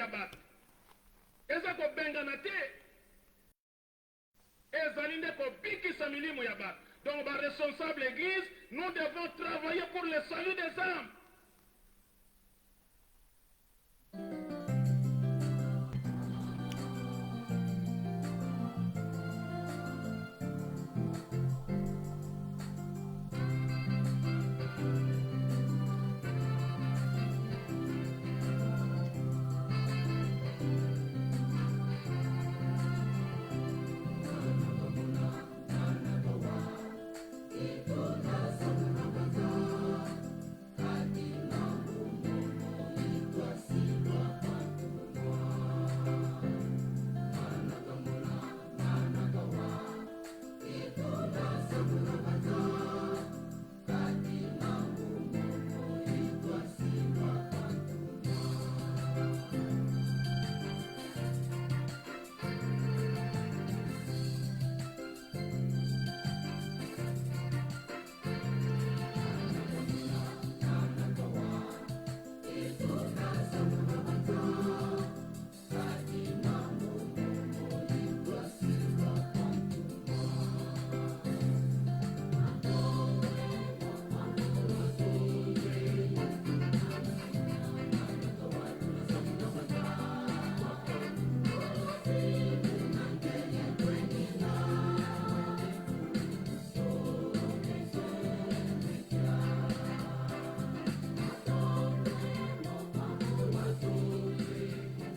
ya bato eza kobengana te ezali nde kobikisa milimo ya bato. Donc responsable église, nous devons travailler pour le salut des âmes.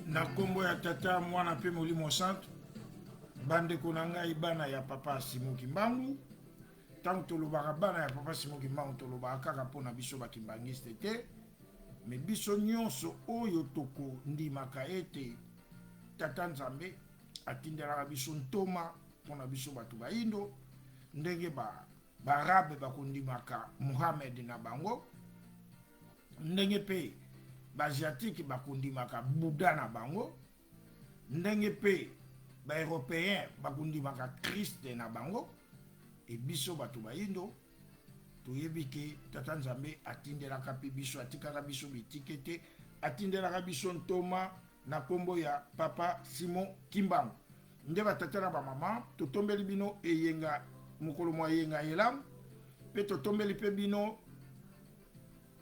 Na kombo ya tata mwana pe molimo santo bandeko na ngai bana ya papa Simon Kimbangu. Tant tolobaka bana ya papa Simon Kimbangu tolobaka kaka mpona biso bakimbangiste te, me biso nyonso oyo toko ndimaka ete tata Nzambe atindelaka biso ntoma mpona biso bato baindo ndenge barabe bakondimaka Mohamed na bango, ndenge pe Asiatique bakundimaka Bouddha na bango, ndenge pe ba européen bakundimaka Christ na bango. E biso bato baindo toyebi ke tata Nzambe atindelaka pe biso, atikaka biso bitike te, atindelaka biso ntoma na kombo ya papa Simon Kimbangu. Nde batata na bamama totombeli bino eyenga mokolo mwa eyenga elam, pe totombeli pe bino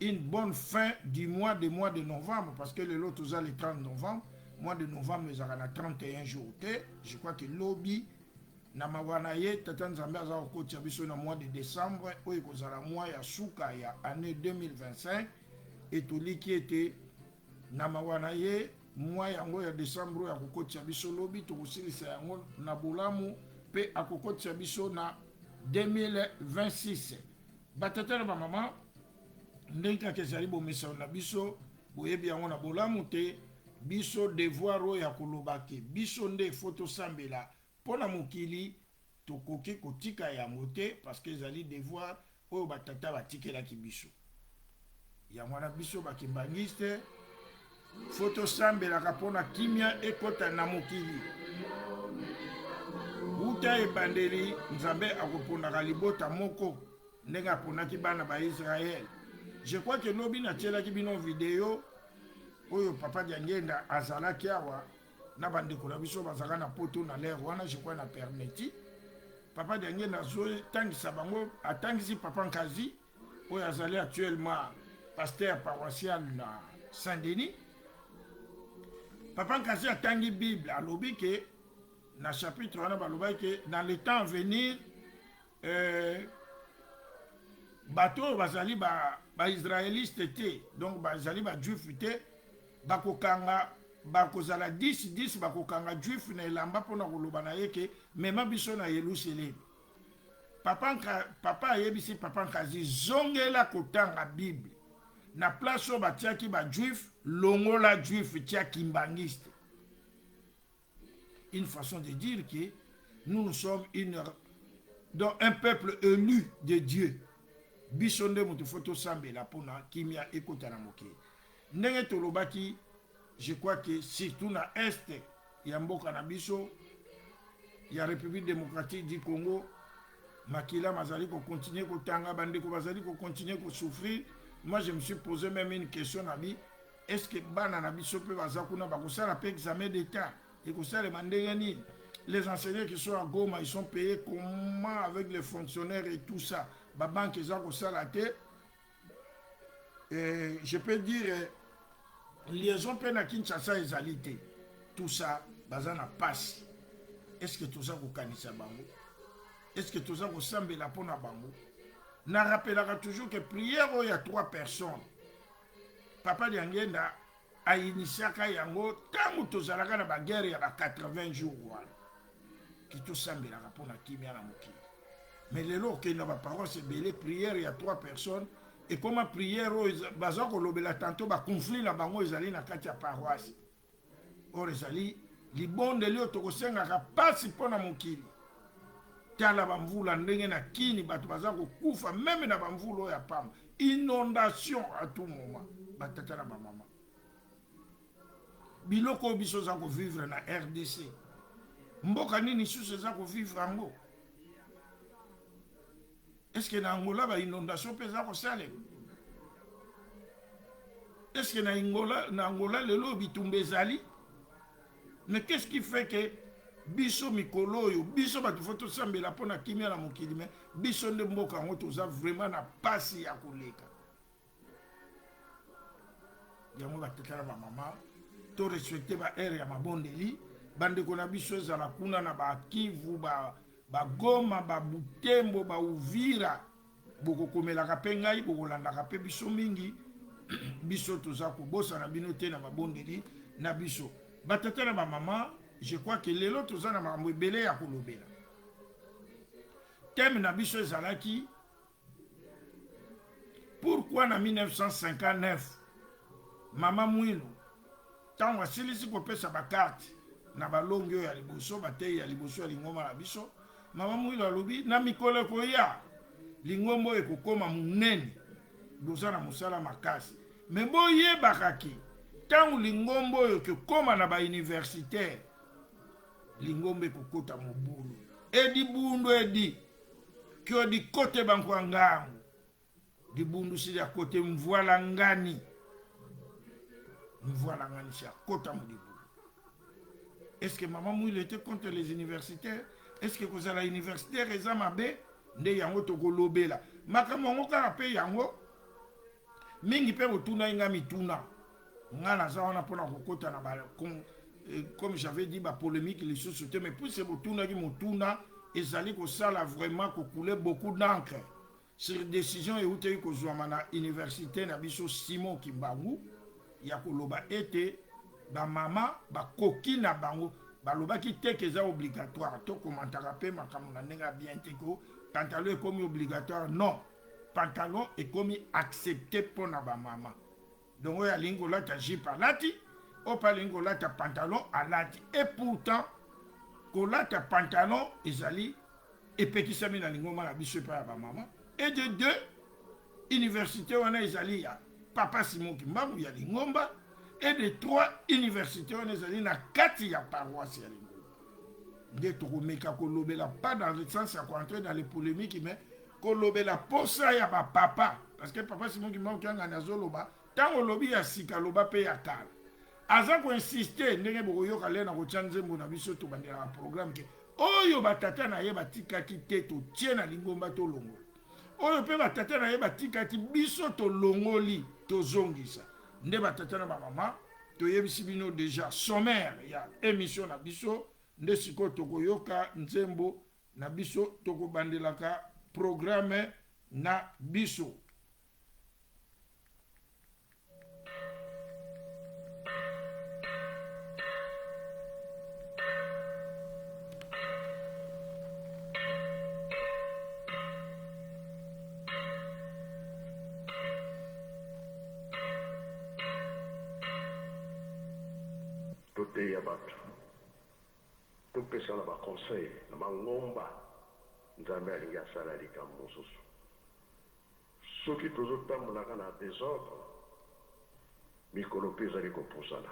une bonne fin du mois de novembre, parce que le lot tous le 30 novembre, mois de novembre nous avons 31 jours. Je crois que lobby na mawana ye tata Nzambe aza ko biso na mois de décembre oyo kozala mois ya suka ya année 2025 et tout li qui était na mawana ye mois yango ya décembre ya kokotya biso lobby to kosilisa yango na bolamu pe akokotya biso na 2026. Batata na mama ndenge kaka ezali bomesano na biso boyebi yango na bolamu te, biso devoir oyo ya kolobake biso nde fo tosambela mpona mokili tokoki kotika yango te, parce que ezali devoir oyo batata batikelaki biso. Yango wana biso bakimbangiste fo tosambelaka mpona kimia ekota na mokili. Uta ebandeli Nzambe akopondaka libota moko ndenge aponaki bana ba Israel. Je crois que lobi na tiela ki bino video oyo papa Diangenda azalaki awa na bandeko na biso bazaka na poto na l'air wana, je crois na permeti papa Diangenda zo tangisa bango, atangisi papa Nkazi oyo azali actuellement pasteur paroissial na Saint-Denis. Papa Nkazi atangi Bible alobi ke na chapitre wana balobaki ke dans le temps à venir bato bazali ba israéliste te, donc bazali ba juif te, bakokanga bakozala 10 bakokanga juif na elamba pona koloba na yeke mema biso na Yerusalem. Papa ayebisi papa Nkazi zongela kotanga Bible na place oyo batiaki ba juif longola juif tia kimbangiste. Une façon de dire que nous sommes donc un peuple élu de Dieu. Bisonde mutu foto sambela pona kimia ekota na mokili. Ndenge tolobaki, je crois que surtout na est ya mboka na biso ya République démocratique du Congo, makila mazali ko continuer ko tanga bandeko bazali ko continuer ko souffrir. Moi je me suis posé même une question nabi, est-ce que bana na biso pe baza kuna bakosala pe examen d'état ekosalema ndenge nini? Les enseignants qui sont à Goma, ils sont payés comment avec les fonctionnaires et tout ça. La banque est à te. Je peux dire, liaison peine à Kinshasa et Zalité. Tout ça, bazana passe. Est-ce que tout ça vous connaissez bango? Est-ce que tout ça vous semble la pona bango? Na rappellera toujours que prière, il y a 3 personnes. Papa Diangenda a initié yango tango tozalaka na baguerre ya ba 80 jours wana. Qui tout semble la pona kimia na mokili. Mais les lots qui n'ont pas parole, c'est belé prière, il y a 3 personnes. Et comment prière, baza ko lobela tantôt ba conflit na bango ezali na kati ya paroisse. Or ezali libonde lio tokosenga ka pasi pona mokili. Tala bamvula ndenge na kini bato baza ko kufa même na bamvula ya pam. Inondation à tout moment. Batata na ba mama. Biloko biso za ko vivre na RDC. Mboka nini sous za ko vivre ango? Est-ce que dans Angola, il y a une inondation pesante au Salem? Est-ce que dans Angola, le lobby tombe zali? Mais qu'est-ce qui fait que biso mikolo yo, biso batu foto sambe la pona kimia la mokili, mais biso nde mboka ngo toza vraiment na pasi ya koleka. Yango batekala ba mama, to respecter ba ere ya mabondeli, bande kona biso za la kuna na ba Kivu ba Goma, ba Butembo, ba Uvira, boko komelaka pe ngai, boko landaka pe biso mingi, biso toza kobosa na bino te na mabondeli na biso. Batata na ba mama, je crois que lelo toza na makambo ebele ya kolobela. Thème na biso ezalaki, pourquoi na 1959, Mama Mwilu, tango asilisi kopesa ba carte na balongi oyo ya liboso, batei ya liboso ya lingoma na biso, Mama Mwilu alobi na mikolo koya lingombo ekokoma munene boza na mosala makasi. Me boyebakaki tango lingombo oyo ekokoma na ba universitaire lingombo ekokota mobulu. Edi bundu edi kyo di kote bankwa ngangu. Di bundu si ya kote mvuala ngani. Mvuala ngani si ya kota modibu. Est-ce que Mama Mwilu était contre les universitaires? Est-ce que vous avez l'université Reza Mabe? Nde yango toko lobela. Makambo ngo kaka pe yango. Mingi pe otuna inga mituna. Nga na za wana pona kokota na ba comme j'avais dit ba polémique les sociétés mais pour ce botuna ki motuna ezali ko sala vraiment ko couler beaucoup d'encre. Sur décision et outé ko zwa na université na biso Simon Kimbangu ya ko loba ete ba mama ba koki na bango. Balobaki teke eza obligatoire to komantaka pe makambo na ndenge bien teko pantalon est comme obligatoire non pantalon est comme accepté pour na ba mama donc oya lingo la ta jipe alati o pa lingo la ta pantalon alati et pourtant ko la ta pantalon ezali epekisami na lingo ma na biso pa ba mama et de deux université wana ezali ya Papa Simon Kimbangu ya lingomba. Et de 3 universités, on est allé dans 4 paroisses. De Toromeka, Kolobela, pas dans le sens à entrer dans les polémiques, mais Kolobela, pour ça, il y a papa. Parce que papa, c'est moi qui m'a dit qu'il y a un azoloba. Tant que lobby a sika, loba paye à tal. Azan ko insister, n'est-ce pas, yo kale na kochanze mona biso to bandela programme que oyo batata na ye batika ki teto tiena lingomba to longo. Oyo pe batata na ye batika ki biso to longoli to zongisa. Nde batata na mama toyebisi bino déjà sommaire ya émission na biso nde siko tokoyoka nzembo na biso tokobandelaka programme na biso. Tote ya bato topesa na baconseil na bangomba nzambe alingi asala likambo mosusu soki tozotambolaka na désordre mikolo mpe ezali kopusana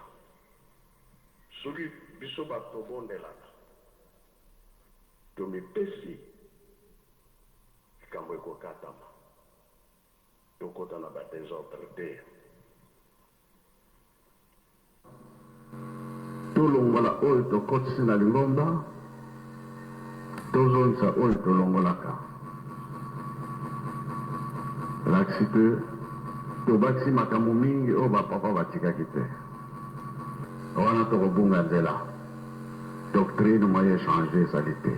soki biso bato bondelaka tomipesi likambo ekokatama tokota na badésordre te longola oyo tokotisi na lingomba tozonisa oyo tolongolaka lakisi mpe tobakisi makambo mingi oyo bapapa batikaki te wana tokobunga nzela doctrine moye echange ezali te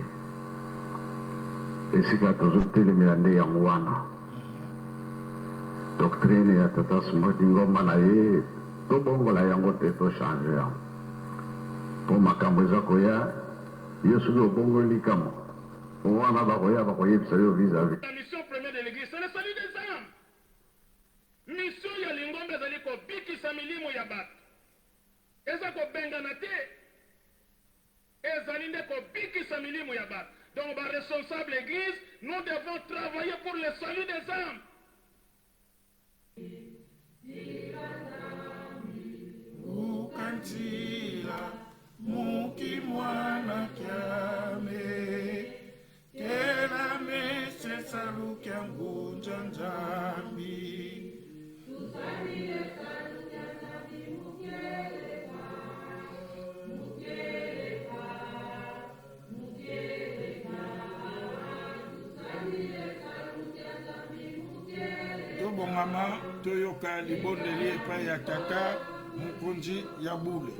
esika tozotelemela nde yango wana doctrine ya tata Smoti ngomba na ye tobongola yango te tochange yango mpo makambo eza koya yo soki obongoli likambo wana bakoya bakoyebisa yo vis-à-vis. La mission première de l'église, c'est le salut des âmes. Mission ya lingombe ezali kobikisa milimo ya bato. Eza kobengana te. Ezali nde kobikisa milimo ya bato. Donc, ba responsable église, nous devons travailler pour le salut des âmes. Ukantila muki mwana kyame kela mese salukia ngunja njambi tobongama toyoka libondeli epai ya tata mokonzi ya bule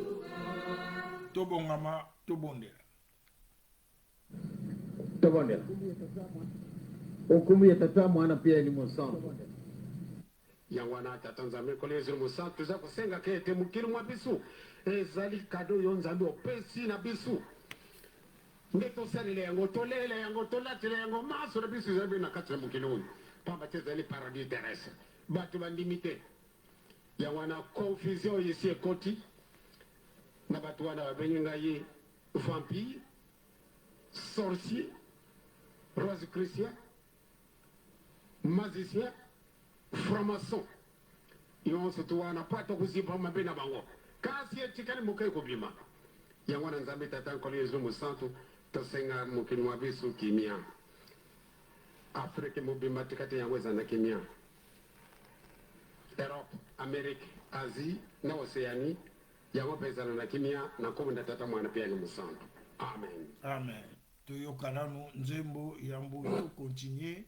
tobongama tobondela hukumu ya tata mwana pia ni musantu yango wana tata nzambe kolo ezili mosantu toza kosenga ke ete mokili mwa biso ezali kado oyo nzambe opesi na biso nde tosalela yango tolela yango tolatela yango maso na biso ezali na kati ya mokili oyo pamba te ezali paradis terrestre bato bandimi te yango wana confusion oyo esi ekoti na bato wana babengi ngai vampire sorcier rose christian magicien franc-maçon yonso to wana po tokozimba mabe na bango kasi etikali mokai kobima yango wana nzambe tata nkolo yesu mosantu tosenga mokili mwa biso kimia afrike mobimba tikati yango eza na kimia Europe, Amérique, Asie na Océanie yango mpe ezala na kimia na nkombo nda tata mwana pia ni mosantu amen amen toyoka nanu nzembo ya mbuyo continue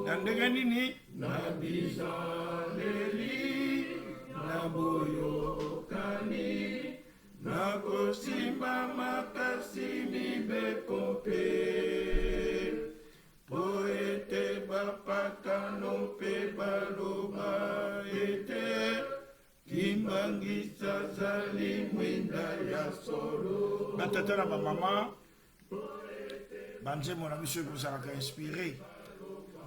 na ndenge nini na bizaleli na boyokani na kosimba makasi mibeko mpe po ete bapakano mpe baloba ete kimbangisa zali mwinda ya solo batata na bamama banzembo na biso ekozalaka inspiré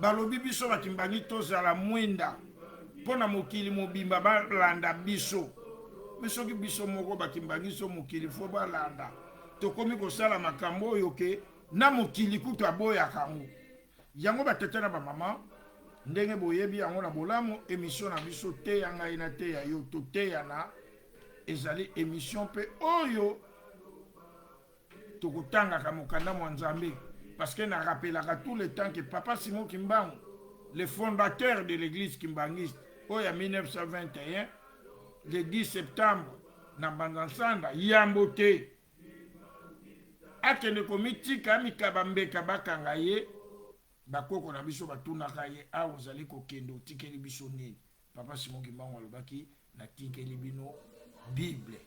balobi biso bakimbangi tozala mwinda mpo na mokili mobimba balanda biso me soki biso moko bakimbangi so mokili fo balanda tokomi kosala makambo oyo ke na mokili kutu aboyaka yango yango batete na bamama ndenge boyebi yango na bolamu émission na biso te ya ngai na te ya yo toteyana ezali émission mpe oyo tokotangaka mokanda mwa nzambe parce que na rappelaka tout le temps que Papa Simon Kimbangu, le fondateur de l'église kimbangiste, en 1921, le 10 septembre, na Banzansanda, Yambote, akende komitika mikabambeka bakanga ye, bakoko na biso batunaka ye, a ozali kokende otikeli biso nini. Papa Simon Kimbangu alobaki na tikeli bino Bible.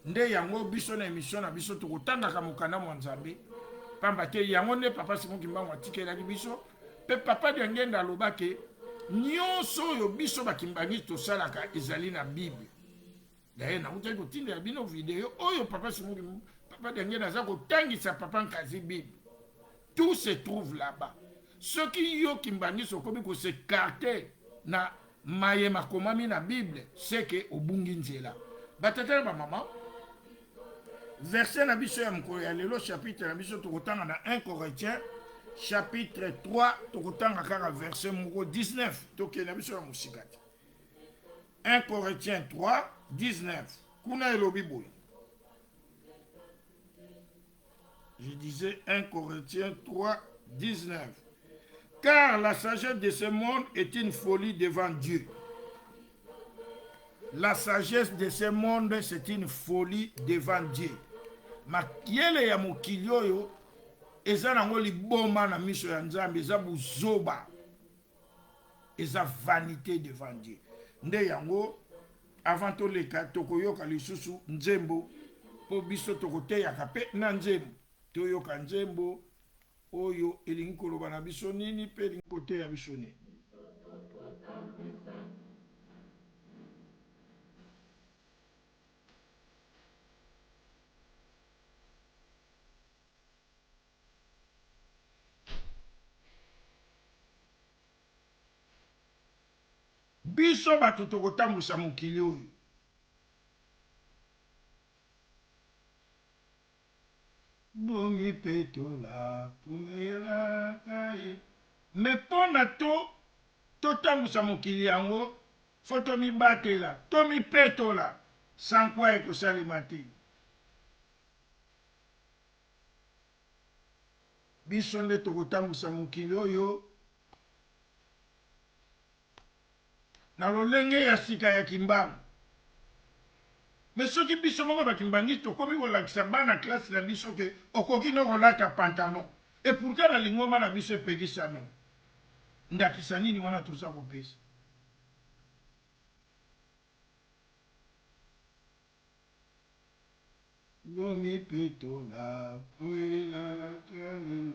Nde yango biso na émission na biso tokotangaka mokanda mwa nzambe. Pamba te yango nde Papa Simon Kimbangu atikelaki biso Pe papa de ngenda alobake nyonso oyo biso bakimbangisi tosalaka ezali na Bible. D'ailleurs nakutaki kotindela bino video oyo papa Simoki papa de ngenda aza kotangisa papa Nkazi Bible. Tout se trouve là-bas. Ce qui yo kimbangisi okomi ko se carte na mayema komami na Bible, c'est que obungi nzela. Batata ba maman. Verset na biso ya mokolo ya lelo chapitre na biso tokotanga na 1 Corinthiens chapitre 3 tokotanga kaka verset moko 19 toke na biso ya musikati. 1 Corinthiens 3 19 kuna elobi boye. Je disais 1 Corinthiens 3 19. Car la sagesse de ce monde est une folie devant Dieu. La sagesse de ce monde, c'est une folie devant Dieu. Makiele ya mokili oyo eza nango liboma na miso ya Nzambe, eza buzoba, eza vanité devant Dieu. Nde yango avant toleka tokoyoka lisusu nzembo po biso tokoteyaka pe na nzembo toyoka nzembo oyo elingi koloba na biso nini pe elingi koteya biso nini. Biso bato tokotambwisa mokili oyo bongi petola puyelaka ye me mpona totambwisa mokili yango fo tomibatela tomipetola sankwa ekosalema te. Biso nde tokotambwisa mokili oyo na lolenge ya sika ya kimbangu. Me soki biso moko bakimbangisi tokomi kolakisa bana klase na biso ke okoki no kolata pantalon et pourtant na lingoma na biso epekisami, ndakisa nini wana toza kopesa? Gomi petola puela kale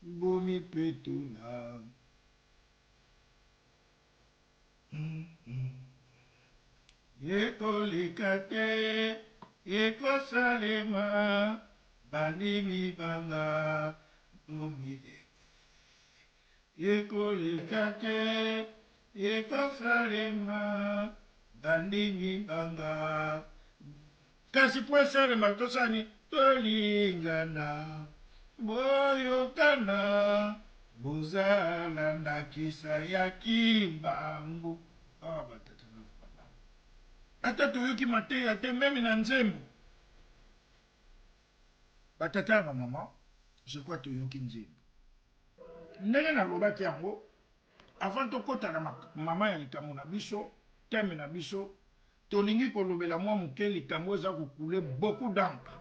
bomi petola ekoleka te ekosalema bandimi banga bomi ekoleka te ekosalema bandimi banga kasi po esalema tosani tolingana boyokana bozala ndakisa ya kimbangu. Ata toyoki mateya te meme na nzembo batata ba mama je crois toyoki nzembo ndenge nalobaki yango avant tokota na mama ya likambo na biso teme na biso tolingi kolobela mwa moke likambo eza kokule beaucoup d'encre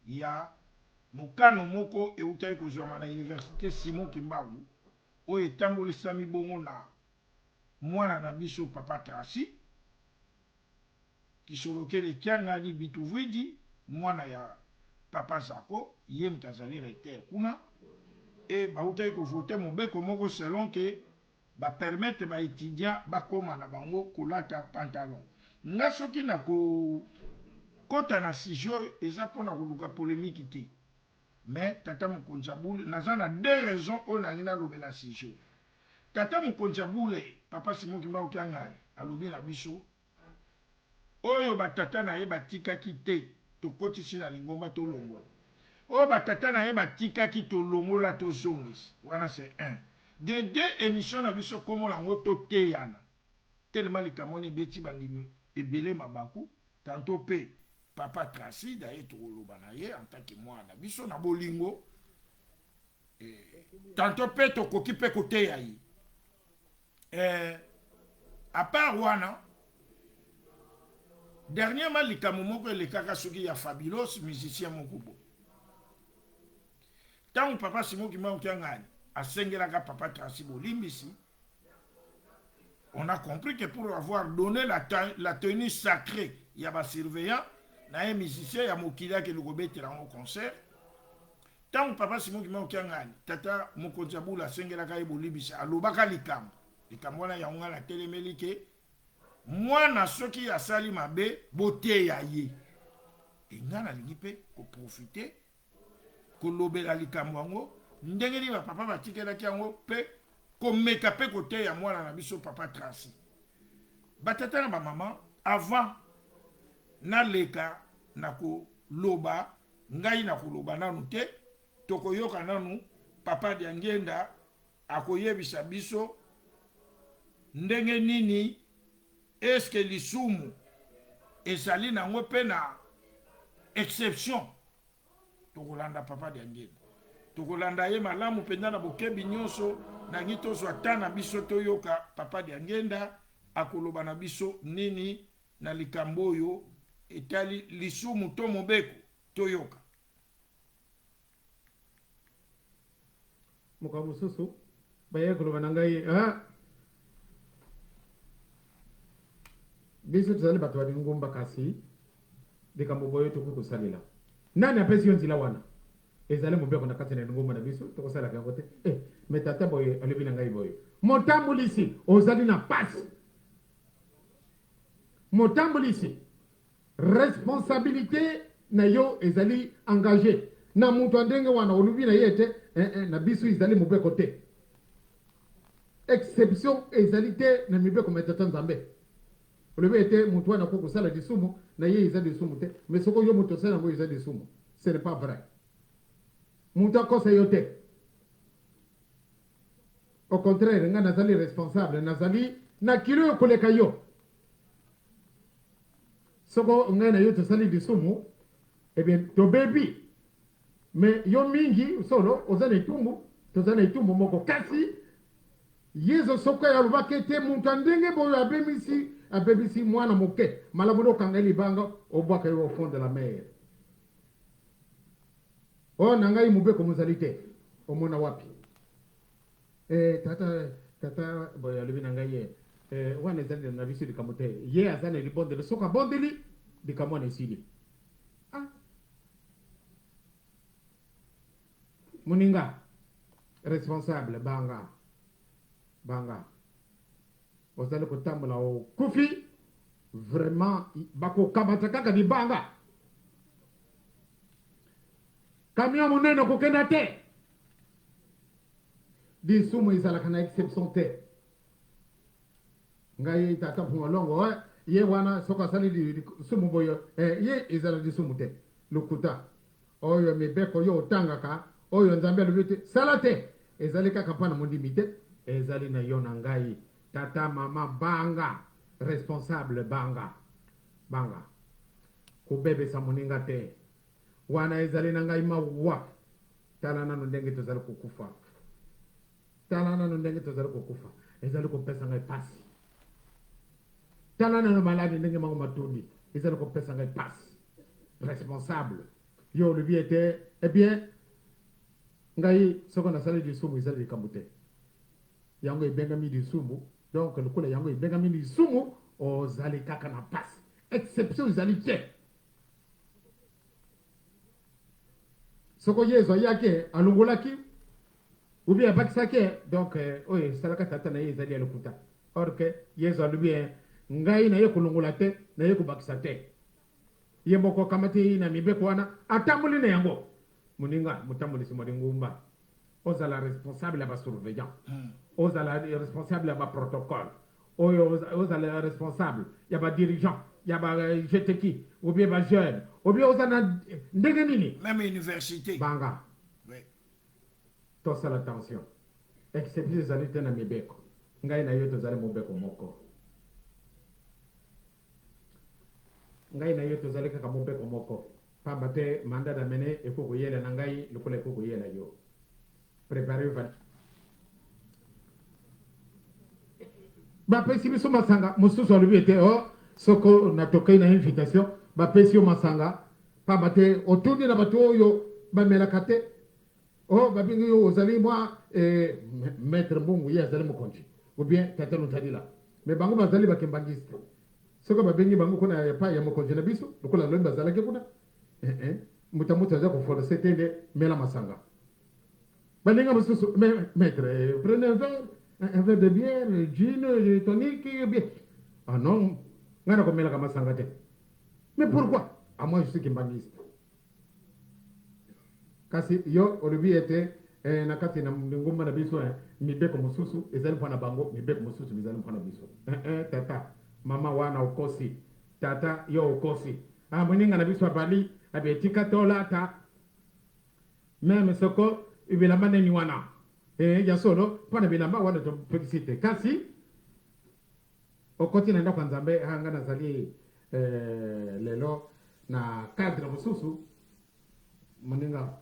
ya mokano moko eutaki kozwama na université Simon Kimbangu oyo etambolisami bongo na mwana na biso papa Tracy Kisolokele Kiangani Bituvwidi mwana ya papa Zako ye mtazali recteur kuna e bautaki kovote mobeko moko selon ke bapermettre baétudiant bakoma na bango kolata pantalon. Nga soki na kota na sujet eza mpona koluka polémique te. Mais tata mokonzi Abule naza na deux raisons oyo nalingi nalobela sujet. Tata mokonzi Abule papa Simon Kimbangu Kiangani alobi na biso oyo batata na ye batikaki te tokotisi na lingomba tolongola oyo batata na ye batikaki tolongola tozongisa wana c'est un. De deux émissions na biso komo lango toteyana tellement likambo wana ebeti bandimi ebele mabaku tanto pe papa Tracy daye tokoloba na ye en tant que mwana biso na bolingo tanto pe tokoki pe koteya ye à part wana dernièrement likambo moko elekaka soki ya Fabulous musicien moko bo ntango papa Simon Kimbangu Kiangani asengelaka papa Tracy bolimbisi on a compris que pour avoir donné la tenue sacrée, il y a un surveillant, il y a un musicien, il y a un mokila qui est au concert. Tant que papa Simon Kimbangu Kiangani, tata Mokonjabula Sengela Kaibo Libisa, alobaka likambo. Likambo wana yango na telemeli ke mwana soki asali mabe bote ya ye. Et ngana lingi pe ko profiter ko lobela likambo yango ndenge ni ba papa batikelaki yango pe ko meka pe kote ya mwana na biso papa Tracy. Batata na ba maman avant na leka na ko loba ngai na ko loba nanu te tokoyoka nanu papa Diangenda akoyebisa biso ndenge nini eske lisumu ezali nango pe na exception tokolanda papa Diangenda tokolanda ye malamu mpenza na bokebi nyonso nangi tozwa ata na biso toyoka papa Diangenda akoloba na biso nini na likambo oyo etali lisumu to mobeko toyoka. Mukamususu baye koloba na ngai biso tozali bato bali ngumba kasi likambo boyo tokukosalela nani apesi yo nzela wana ezali mobeko na kati na ngumba na biso tokosalaka yango te me tata boye alobi na ngai boye motambulisi ozali na pasi motambulisi responsabilité na yo ezali engagé na mutu ndenge wana olubi na ye te na biso ezali mobeko te exception ezali te na mibeko metata nzambe olobi ete mutu wana kokosala lisumu na ye eza lisumu te mais soko yo mutu osala yango eza lisumu ce n'est pas vrai mutu akosa yo te au contraire nga nazali responsable nazali na kilo yo koleka yo soko ngai na yo tosali lisumu bien tobebi mais yo mingi solo oza na etumbu toza na etumbu moko kasi yezo soko ya lobaka ete mutu ndenge boyo abebisi mwana moke malamu okanga libanga obwaka yo au fond de la mer o na ngai mobeko mozali te omona wapi tata boyo alobi na ngai wana ezali na biso likambo te ye aza na libondeli soki abondeli likambo wana esili moninga responsable banga ozali kotambola okufi vraiment bakokamata kaka libanga camion monene okokenda te lisumu ezalaka na exception te ngai tata mongolongo ye wana soki asali lisumu boyo ye ezala lisumu te lokuta oyo mibeko yo otangaka oyo nzambe alobi te sala te ezali kaka mpa na mondimi te ezali na yo na ngai tata mama banga responsable banga kobebesa moninga te wana ezali na ngai mawa tala nano ndenge tozali kokufa ezali kopesa ngai pasi tala nano maladi ndenge mango matundi ezali kopesa ngai pasi responsable yo olobi ete bien ngai soko nasali lisumu ezali likambo te yango ebengami lisumu donc lokola yango ebengami lisumu ozali kaka na pasi exception ezali te soko yezu ayaki alongolaki ubi abakisaki donc oyo esalaka tata na ye ezali ya lokuta or ke yezu alobi ngai na ye kolongola te na ye kobakisa te ye moko akamati na mibeko wana atamboli na yango moninga motambulisi mwa ngumba ozala responsable ya basurveillant ozala responsable ya baprotocole oyo ozala responsable ya badirigant ya bajeteki obie bajeune obie ozala ndenge nini même université banga oui. tosala attention exception ezali te na mibeko ngai na yo tozali mobeko moko ngai na yo tozali kaka mobeko moko pamba te manda da mene ekokoyela na ngai lokola ekokoyela yo préparez bapesi biso masanga mosusu alobi ete soko natokei na invitation bapesi yo masanga pamba te otundi na bato oyo bamelaka te babengi yo ozali mwa maître mbungu ye azali mokonzi ou bien tata notadila mais bango bazali bakembangiste soko babengi bango kuna ya pa ya mokonzi na biso lokola lobi bazalaki kuna muta muta aza koforce te nde mela masanga baninga mosusu maître prenez un verre de bière gin tonique bien ah non ngana komelaka masanga te mais pourquoi ah moi je suis kimbangiste kasi yo olobi ete na kati na ngomba na biso mibeko mosusu ezali mpona bango mibeko mosusu bizali mpona biso tata mama wana okosi tata yo okosi moninga na biso abali abetika tola ta meme soko ibilamba neni wana ya solo mpona bilamba wana topekisite kasi okoti na ndako ya nzambe nga nazali lelo na cadre mosusu moninga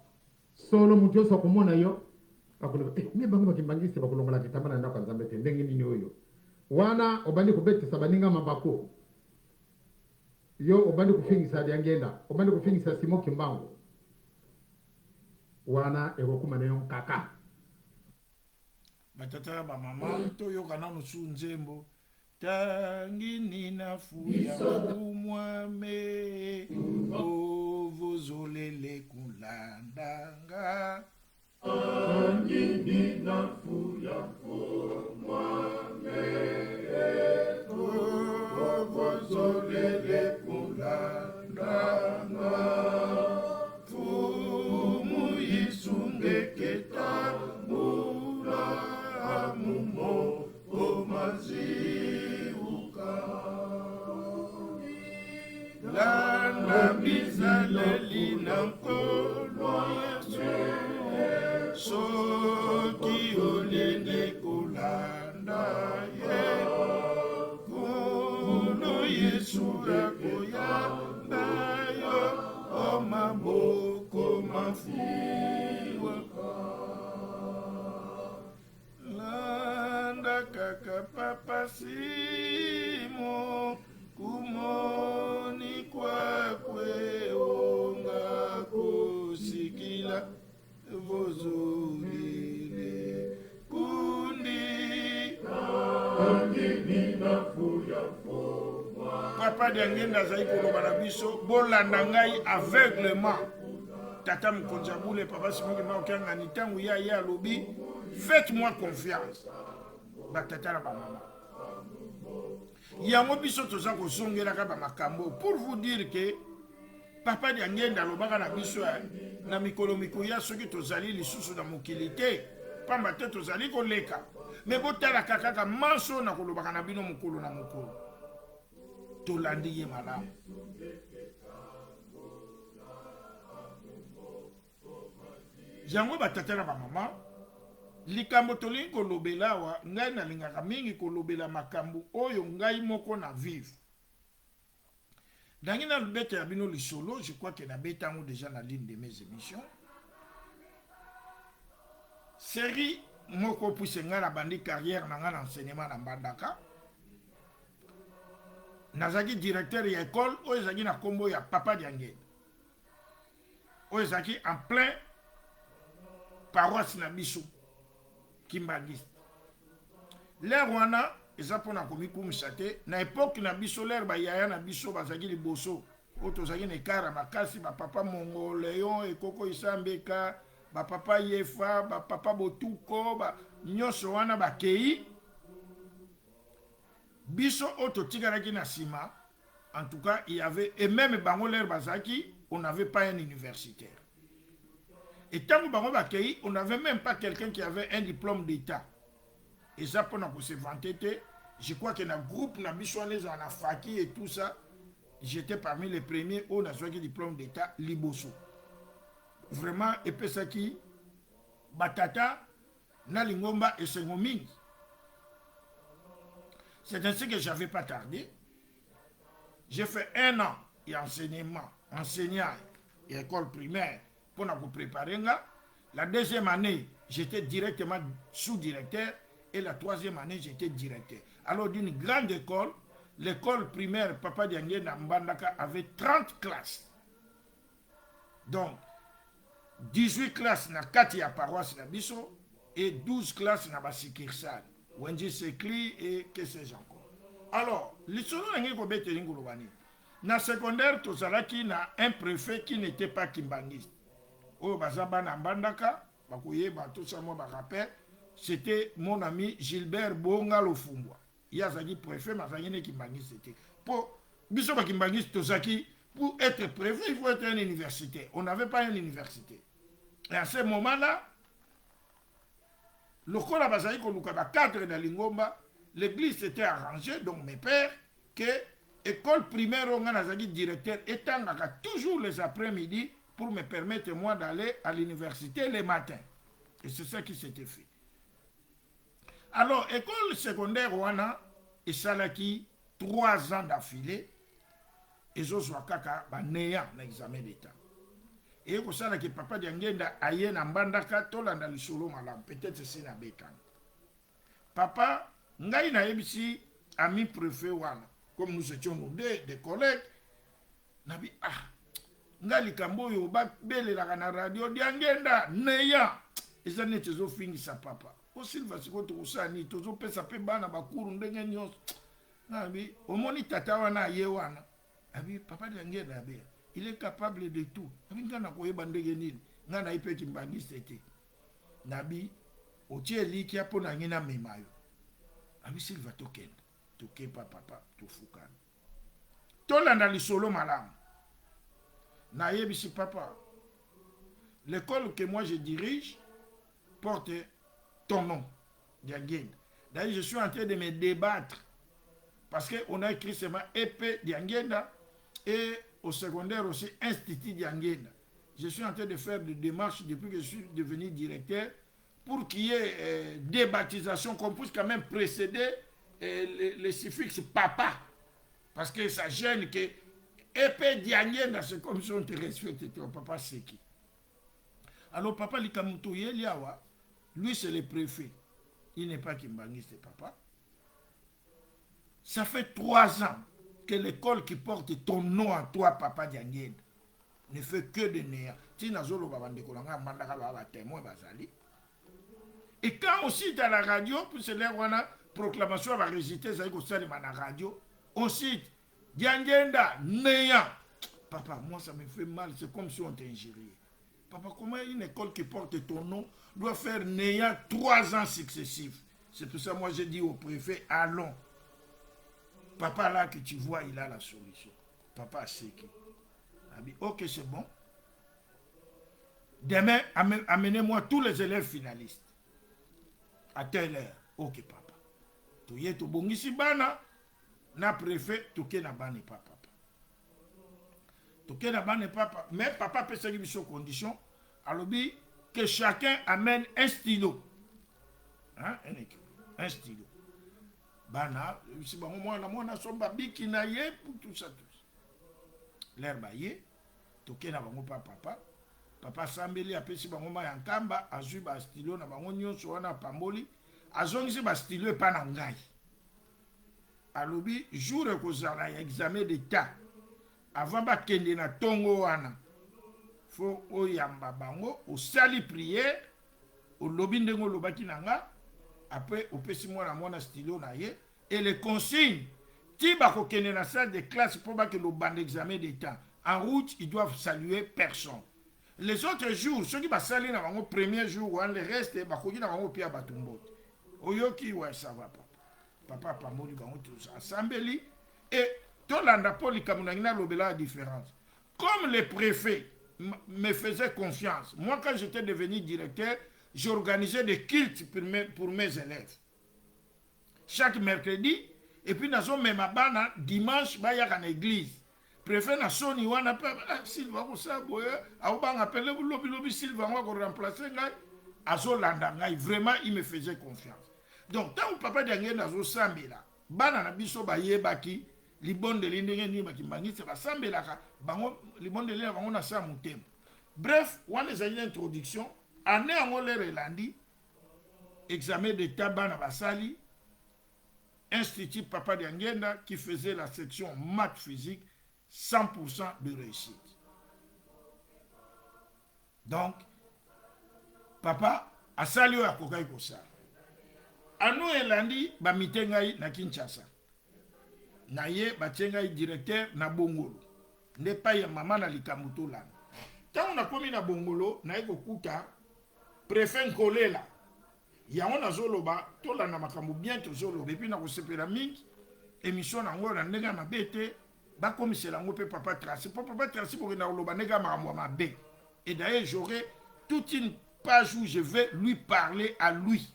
solo mutu oso akomona yo akoloba mie bango bakimbangisi bakolongola kitamba na ndako ya nzambe te ndenge nini oyo wana obandi kobetisa baninga mabako yo obandi kufingisa Diangenda obandi kufingisa Simo Kimbangu wana ekokuma na yo kaka batata bamama toyoka nanu su nzembo tangi nafuya kumwame ovozolele kulandanga tangi nafuya kumwame ovozolele kulandanga fumu yisungeketa mula amumo omaziuka landa bizaleli na nkolo Yesu soki olingi kolanda ye nkolo Yesu akoyamba yo omaboko mafiwaka landa kaka papa Simo kumoni kwakwe onga kusikila vozulile kundi angini nafuya papa Diangenda azali koloba na biso bolanda ngai aveuglement tata mokonzi abule papa Simo Kimbangu okangani ntango ye alobi faites-moi confiance batata na bamama yango biso toza kozongelaka bamakambo pour vous dire que papa Diangenda alobaka na biso na mikolo mikoya soki tozali lisusu na mokili te pamba te tozali koleka me botalaka kaka manso na kolobaka na bino mokolo na mokolo tolandi ye malamu yango batata na bamama likambo tolingi kolobela awa ngai nalingaka mingi kolobela makambo oyo ngai moko na vivre ndangi na lobete ya bino lisolo je crois que nabeta yango déjà na ligne de mes émissions série moko puise ngai na bandi carrière na ngai na enseignement na Mbandaka nazaki directeur ya école oyo ezalaki na kombo ya papa Diangenda oyo ezalaki en plein paroisse na biso kimbangiste l'air wana eza mpona komikumisa te na époque na biso l'air bayaya na biso bazalaki liboso oyo tozalaki na ekara makasi bapapa Mongo Leon Ekoko Isambeka bapapa Yefa bapapa Botuko nyonso wana bakei biso oyo totikalaki na nsima en tout cas il y avait et même bango l'air bazalaki on n'avait pas un universitaire. Et tant que bango bakei, on n'avait même pas quelqu'un qui avait un diplôme d'état. Et ça pendant que se vanter, je crois que dans le groupe na bisouanes en Afaki et tout ça, j'étais parmi les premiers où on a un diplôme d'état liboso. Vraiment et pesaki batata na lingomba et sengomingi. C'est ainsi que j'avais pas tardé. J'ai fait 1 an d'enseignement, enseignant et école primaire pour nous préparer. La deuxième année, j'étais directement sous-directeur et la troisième année, j'étais directeur. Alors d'une grande école, l'école primaire Papa Diangenda Mbandaka avait 30 classes. Donc, 18 classes na kati ya paroisse na biso et 12 classes na basikirsal. Wenji Sekli et que sais-je encore. Alors, lisolo nangi ko beteli ngoloba nini. Na secondaire tozalaki na un préfet qui n'était pas kimbangiste. Oyo baza bana mbandaka bakoyeba tout ça moi ba rappel, c'était mon ami Gilbert Bonga Lofumbwa. Il a dit préfet mazangi ne kimbangiste c'était. Pour biso ba kimbangiste tozaki pour être préfet, il faut être une université. On n'avait pas une université. Et à ce moment-là, le Kola Bazali Kolukaba cadre de Lingomba, l'église s'était arrangée, donc mes pères, que l'école primaire, on a dit directeur, étant toujours les après-midi pour me permettre, moi, d'aller à l'université les matins. Et c'est ça qui s'était fait. Alors, école secondaire, on a, et ça là qui, 3 ans d'affilée, et je suis à néant l'examen d'État. Et comme ça, que papa Diangenda aye na mbandaka tolanda lisolo malam, peut-être c'est na bekan. Papa, ngai na ebisi ami préfet wana, comme nous étions nous des collègues, nabi ngali kambo yo ba bele la na radio Diangenda neya. Eza nete zo fingi sa papa. O silva siko to usani to zo pesa pe bana bakuru ndenge nyos. Nabi omoni tata wana aye wana. Abi papa Diangenda be. Il est capable de tout. Ngana koyeba ndenge nini ngana ipe kimbangiste te. Nabi otie liki apo na ngina memayo. Abi silva tokenda. Tokepa papa tofukana. Tolanda lisolo malamu. Na yebisi papa. L'école que moi je dirige porte ton nom, Diangenda. D'ailleurs, je suis en train de me débattre parce qu'on a écrit seulement épée Diangenda et au secondaire aussi Institut Diangenda. Je suis en train de faire des démarches depuis que je suis devenu directeur pour qu'il y ait des baptisations qu'on puisse quand même précéder les suffixes papa. Parce que ça gêne que épée Diangenda, c'est comme si on te respectait ton papa c'est qui. Alors papa Likamuto Yeliawa, lui c'est le préfet. Il n'est pas kimbangiste papa. Ça fait 3 ans que l'école qui porte ton nom à toi, papa Diangenda, ne fait que de néant. Et quand aussi dans la radio, puis c'est là où on a proclamation va réciter, ça y est, la radio, on cite Diangenda, néant. Papa, moi ça me fait mal, c'est comme si on t'ingérait. Papa, comment une école qui porte ton nom doit faire néant 3 ans successifs? C'est pour ça que moi j'ai dit au préfet, allons. Papa là que tu vois, il a la solution. Papa sait qui. Il a dit, ok, c'est bon. Demain, amenez-moi tous les élèves finalistes. À telle heure. Ok, papa. Tu y es, tu bongisi bana. Na préfet, tu es na bani papa. Tu es na bani papa. Mais papa peut se dire sur condition. Alors, que chacun amène un stylo. Hein? Un stylo. Bana, si moi somba biki na ye pour tout ça. L'herbe ye, toke na bango papa. Papa sambeli apesi bango ma yankamba, azu ba stylo na bango nyonso wana pamboli, azongisi ba stylo epa na ngai. Alobi jour ekozala ya examen d'état. Avant ba kende na tongo wana. Faut oyamba bango, osali prière, olobi ndengo lobaki nanga. Après, au petit mois, on stylo na ye et les consignes. Si bako kene na salle de classe pour que le ban d'examen d'état en route, ils doivent saluer personne. Les autres jours, ceux qui va saluer na bango premier jour, le reste bako na bango pia batumbo. Oyoki ouais ça va papa. Papa pamoli bango tous assembly et tolanda poli kamunangina lobela la différence. Comme le préfet me faisait confiance, moi quand j'étais devenu directeur, j'organisais des cultes pour mes élèves. Chaque mercredi, et puis nous sommes même à dimanche, il y a une église. Préfet na soni wana pe Silva ko sa boye, au bang appelé lobi Silva on va remplacer ngai azolanda ngai, vraiment il me faisait confiance. Donc tant que papa Diangenda nazo sambela, bana na biso ba yebaki libonde lindenge ni bakimbangi se ba sambela ka bango libonde le bango na sa mutembo. Bref, wana za une introduction. Année en Olé Relandi, examen d'état bana basali, Institut Papa Diangenda qui faisait la section maths physique, 100% de réussite. Donc, papa a sali à Kokai Kosa. Année Relandi, ba mitengai na Kinshasa. na ye batie ngai directeur na bongolo nde epai ya mama na likambo tolanda ntango nakomi na bongolo naye kokuta préfet nkolela yango nazoloba tolanda makambo bien tozoloba epuis nakosepela mingi émission nango na ndenge ya mabe te bakomisela yango mpe papa Tracy mpo papa Tracy bokenda koloba ndenge ya makambo ya mabe et d'ailleurs j'aurai toute une page où je vais lui parler à lui.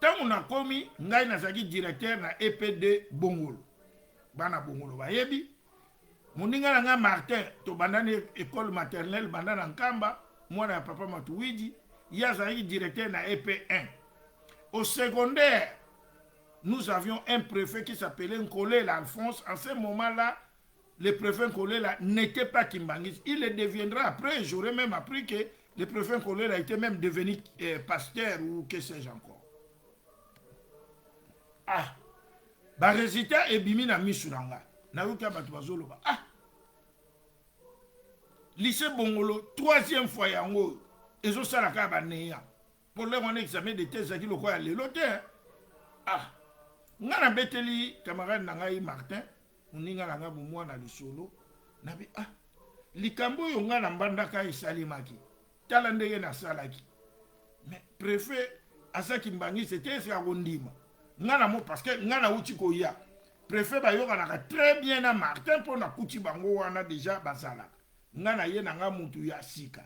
Tant on a commis, ngai nazaki directeur na EPD Bongolo. Bana Bongolo bayebi. Moninga nga Martin to bandani école maternelle bandana Nkamba, moi na papa Matuwidi, yazaki directeur na EP1. Au secondaire, nous avions un préfet qui s'appelait Nkolela Alphonse. En ce moment-là, le préfet Nkolela n'était pas Kimbangis. Il le deviendra après. J'aurais même appris que le préfet Nkolela était même devenu pasteur ou que sais-je encore. Ah, bah résultat et bimi na misunanga. Na yuka batu bazoloba. Ah, lycée Bongolo, 3e fois yango. Ezo salaka ba neya. Pour le mon examen de thèse qui le quoi le lote. Ah, ngana beteli camarade nangai Martin. Uninga langa bumwa na lisolo nabi ah likambo yo nga na mbandaka esalimaki tala ndenge na salaki mais préfet asaki mbangi c'était ça kondima nga na mo parce que nga na uchi ko ya préfet ba yoka na très bien na Martin pour na kuti bango wana déjà basala nga na ye na nga mutu ya sika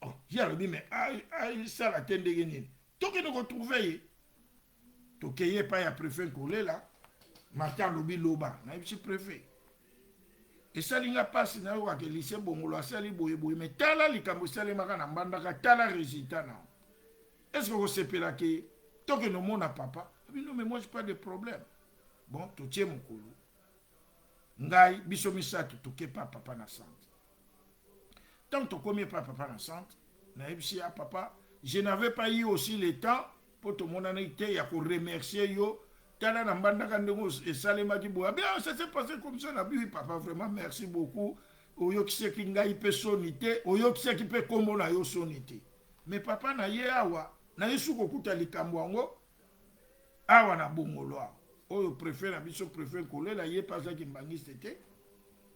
oh ya lobi mais ai sala tendenge nini toke de retrouver tokeye pa ya préfet Nkolela Martin lobi loba na yebisi préfet esalinga pasi na yo ke lycée Bongolo asali boye boye mais tala likambo esalemaka na mbandaka tala résultat na est-ce que vous sepela ke toke no mona papa non mais moi j'ai pas de problème bon totie mokolo ngai biso misato toke pa papa na centre tant tokomi pa papa na centre na yebisi ya papa je n'avais pas eu aussi le temps pour te montrer te ya ko remercier yo tala na mbandaka ndenge esalemaki boya bien ça s'est passé comme ça na oui papa vraiment merci beaucoup oyokiseki ngai mpe soni te oyokiseki mpe kombo na yo soni te mais papa na ye awa na ye suki okuta likambo yango awa na Bongolo awa oyo préfet na biso préfet Nkolela ye mpe azaki mbangiste te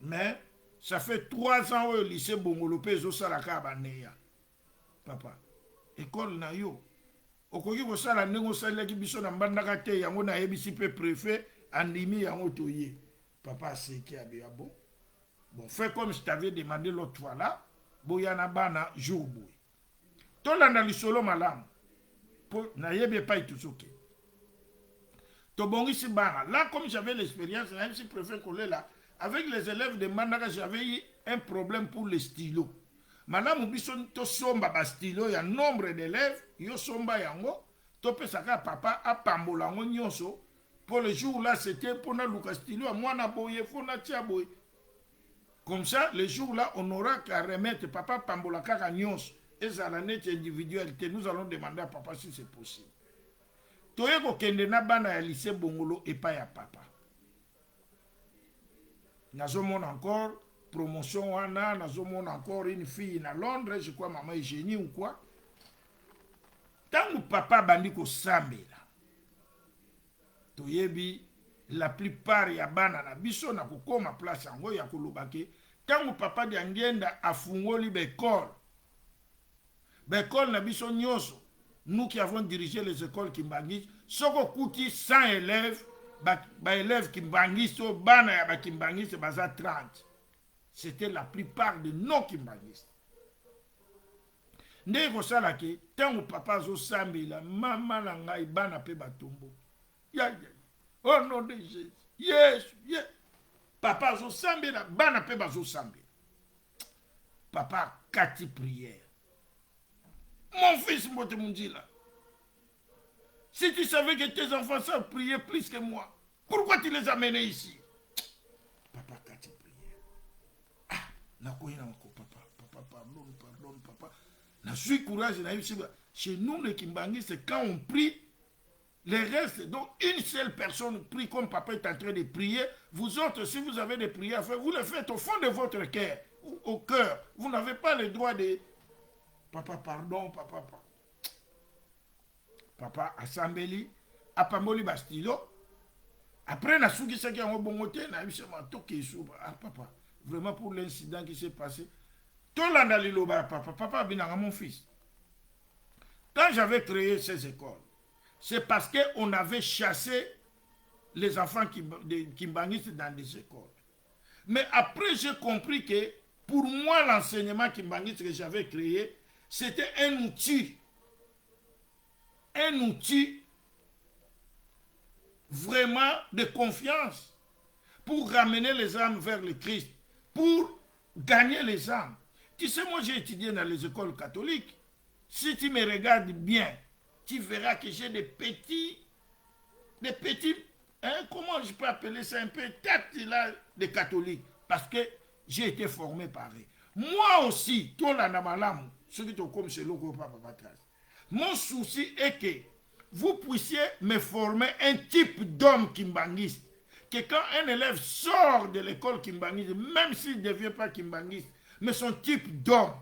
mais ça fait 3 ans oyo lycée Bongolo mpe ezosalaka baneya papa école na yo okoki kosala ndenge osalelaki biso na mbandaka te yango nayebisi mpe préfet andimi yango toye papa aseki abeya bon fais comme je t'avais demandé l'autre fois là boya na bana jour boye tolanda lisolo malamu po nayebi epai tozoke tobongisi bana là comme j'avais l'expérience nayebisi préfet Nkolela avec les élèves de mbandaka j'avais eu un problème pour les stylos Madame biso to somba ba stylo ya nombre d'élèves yo somba yango to pesaka papa apambola ngo nyonso pour le jour là c'était pour na luka stylo moi na boye fona tia boye comme ça le jour là on aura qu'à remettre papa pambola kaka nyonso et ça la net individualité nous allons demander à papa si c'est possible toye ko kende na bana ya lycée Bongolo et pas ya papa nazomona encore promotion wana nazomona encore une fille na Londres je crois maman Eugénie ou quoi tangu papa bandi kosambela toyebi la plupart ya bana na biso na kokoma place yango ya kolobake tangu papa di angenda afungoli bekole na biso nyonso nous qui avons dirigé les écoles Kimbangis soko kuti 100 élèves ba élèves Kimbangis so bana ya ba Kimbangis baza 30. C'était la plupart de nos Kimbangistes. Ndeko kosala ke tango papa zo sambela mama na ngai bana pe batombo. Ya au nom de Jésus. Yes. Papa zo sambela bana pe bazo sambela. Papa kati prière. Mon fils Mbote Mundila. Si tu savais que tes enfants savent prier plus que moi, pourquoi tu les as amenés ici? Papa kati papa, pardon, papa. Na suis courage, chez nous, les Kimbangis, c'est quand on prie, les restes, donc une seule personne prie comme papa est en train de prier. Vous autres, si vous avez des prières à faire, vous les faites au fond de votre cœur, au cœur. Vous n'avez pas le droit de... Papa, pardon, papa. Papa, Assambeli, apamboli ba stylo. Après, na souki ça qui a un bon côté, na yebisa ma toke sou. Ah papa, vraiment pour l'incident qui s'est passé. Tolanda liloba papa, papa binanga mon fils. Quand j'avais créé ces écoles, c'est parce qu'on avait chassé les enfants kimbangistes dans des écoles. Mais après, j'ai compris que pour moi, l'enseignement kimbangiste que j'avais créé, c'était un outil vraiment de confiance pour ramener les âmes vers le Christ, pour gagner les âmes. Tu sais, moi j'ai étudié dans les écoles catholiques. Si tu me regardes bien, tu verras que j'ai des petits, comment je peux appeler ça, un peu tête là de catholiques, parce que j'ai été formé par eux. Moi aussi, tout là dans ma lame, ceux qui sont comme chez l'eau, mon souci est que vous puissiez me former un type d'homme kimbangiste, que quand un élève sort de l'école kimbangiste, même s'il ne devient pas kimbangiste, mais son type d'homme,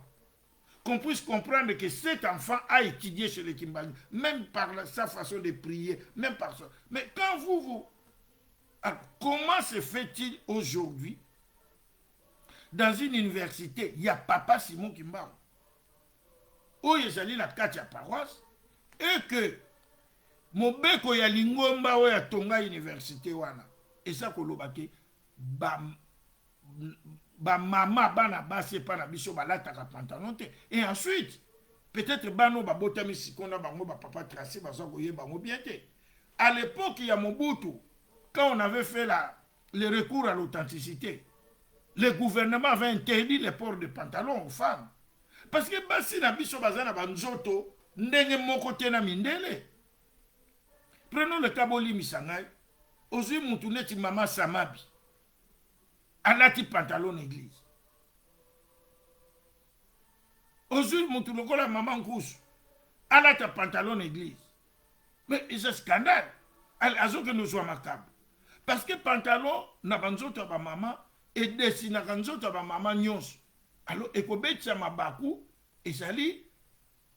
qu'on puisse comprendre que cet enfant a étudié chez les kimbangistes, même par sa façon de prier, même par ça. Mais quand alors, comment se fait-il aujourd'hui, dans une université, il y a Papa Simon Kimbangu, où il y a la carte à paroisse, et que Mobeko ya lingomba oya tonga université wana, et ça kolobake, ba mama bana basi pa na biso balataka pantalon te. Et ensuite peut-être bano babotami sikona bango ba papa tracé bazo koye bango bien te. À l'époque il y a Mobutu, quand on avait fait le recours à l'authenticité, le gouvernement avait interdit le port de pantalons aux femmes parce que basi na biso bazana banzoto ndenge moko te na mindele. Prenons le Kaboli Misangai, ozui mutu neti mama Samabi alati pantalon église. Aujourd'hui, mon tout le maman Nkousu alati pantalon église. Mais c'est un scandale. Alors que nous soyons macabres. Parce que pantalon na banzoto ba maman et dessina banzoto ba maman nyonso. Alors ekobetsa mabaku ezali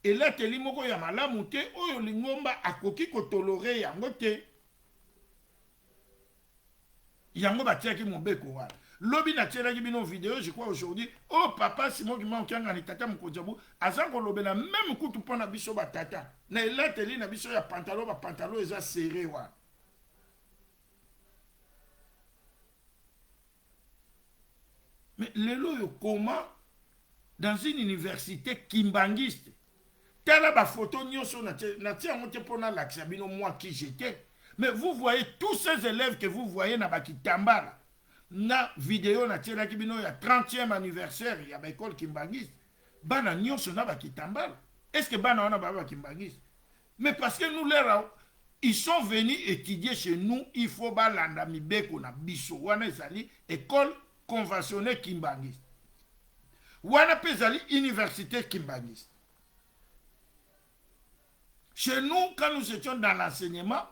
elateli moko ya malamu te oyo lingomba akoki ko tolérer yango te. Yango batiaki mobeko wana. Lobi na tieraki bino vidéo, je crois aujourd'hui, oh papa Simon Kimbangu kianga ni tata mkojabu, azango lobela même kutu pona biso ba tata. Na elateli na biso ya pantalon eza serré wa. Mais lelo yo comment dans une université kimbangiste, tala ba photo nyonso na tia ngote pona l'accès bino moi qui j'étais. Mais vous voyez tous ces élèves que vous voyez na bakitambala. Na vidéo na tira kibino ya 30e anniversaire ya ba école kimbangiste. Bana nyonso na bakitambala. Est-ce que bana wana ba kimbangiste? Mais parce que nous ils sont venus étudier chez nous, il faut balanda mibeko na biso. Wana ezali école conventionnelle kimbangiste. Wana pezali université kimbangiste. Chez nous, quand nous étions dans l'enseignement,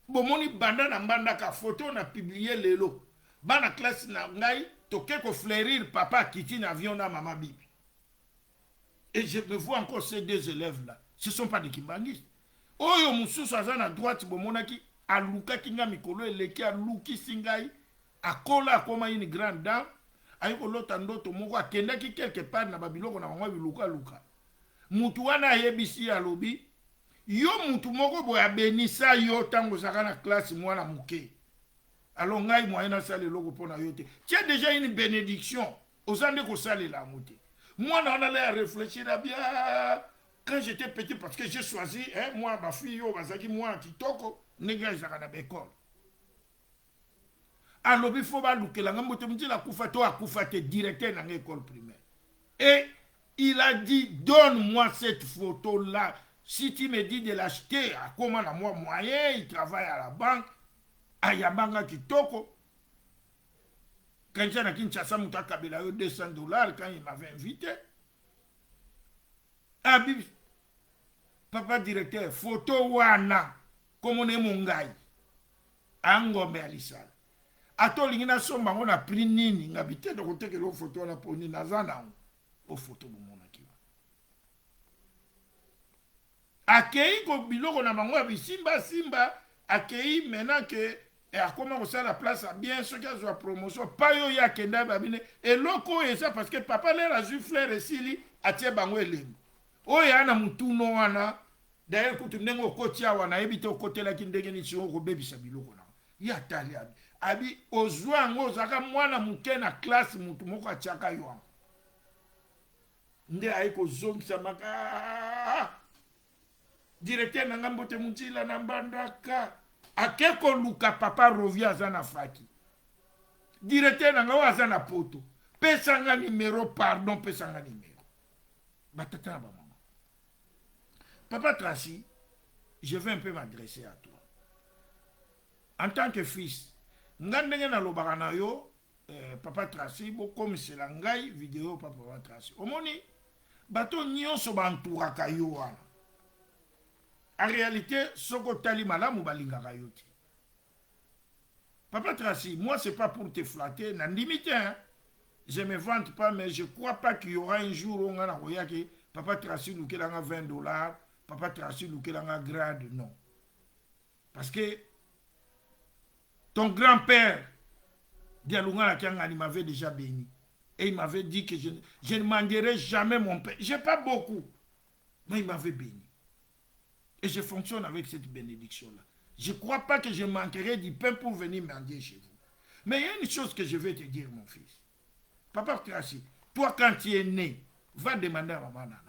bomoni banda na mbanda ka photo na publié lelo. Bana classe na ngai toke ko fleurir papa kiti na avion na mama bibi. Et je me vois encore ces deux élèves là. Ce sont pas des kimbangistes. Oyo mususu aza na droite bomonaki aluka kinga mikolo eleki aluki singai akola akoma une grande dame ayiko lota ndoto moko akendaki quelque part na babiloko na bango biluka luka. Mutu wana yebisi alobi yo mutu moko boya benisa yo tango saka na classe mwana muke. Alors ngai moyena sale loko pona yo te. Tu as déjà une bénédiction osande ko sale la muté. Moi on allait à réfléchir à bien quand j'étais petit parce que j'ai choisi moi ma fille yo bazaki moi kitoko nega saka na bekol. Alors il faut ba lukela ngamote mti la kufa to akufa te directeur dans l'école primaire. Et il a dit donne-moi cette photo là. Si tu me dis de l'acheter, à comment la moi moyen, il travaille à la banque, à Yabanga Kitoko. Quand j'ai dit Kinshasa, il m'a donné $200 quand il m'avait invité. Ah, papa directeur, photo wana, comme on est mon gars. Angombe Alisal. Ato lingina somba on a pris nini, ngabité de côté que l'autre photo la poni nazana, au photo de mon. akei ko biloko na bango ya bisimba simba akei maintenant que akoma kosala place a bien soki azwa promotion pa yo ye akenda babine eloko oyo eza parce que papa lere azwi fleur esili atie bango elengi oyo ana mutuno wana d'ailleurs kutu ndenge okoti awa nayebi te okotelaki ndenge nisi okobebisa biloko na ye atali abi ozwa yango ozalaka mwana moke na classe mutu moko atiaka yo yango nde aye kozongisa maka directeur na nga mbote mutila na mbandaka ake koluka papa rovi aza na faki directeur na nga oyo aza na poto pesanga numero pardon pesanga numero batata na bamama papa Tracy je vais un peu m'adresser à toi en tant que fils nga ndenge nalobaka na yo papa Tracy bokomisela ngai video papa Tracy omoni bato nyonso bantouraka yo wana en réalité soko tali malamu balingaka yo te papa Tracy moi c'est pas pour te flatter na ndimite hein? Je me vante pas mais je crois pas qu'il y aura un jour où on a que papa Tracy lukelanga $20 papa Tracy lukelanga grade non parce que ton grand-père Dialunga Lakangani m'avait déjà béni. Et il m'avait dit que je ne manquerai jamais mon père. Je n'ai pas beaucoup. Mais il m'avait béni. Et je fonctionne avec cette bénédiction-là. Je ne crois pas que je manquerai du pain pour venir mendier chez vous. Mais il y a une chose que je vais te dire, mon fils. Papa Tracy, toi quand tu es né, va demander à maman Nana.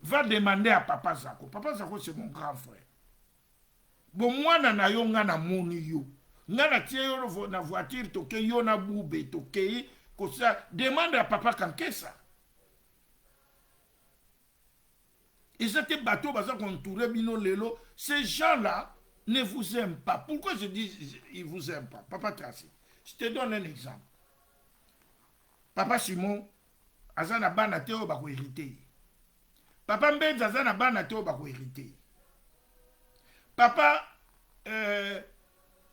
Va demander à papa Zako. Papa Zako, c'est mon grand frère. Bon, moi, nana yo ngana moni yo. Ngana tie yo na voiture toke yo na boube toke ko ça demande à papa Kankesa. Ils étaient bateaux baza contouré bino lelo. Ces gens-là ne vous aiment pas. Pourquoi je dis ils vous aiment pas? Papa Tracy, je te donne un exemple. Papa Simon azana bana teo bako hérité. Papa Mbenza azana bana teo bako hérité. Papa,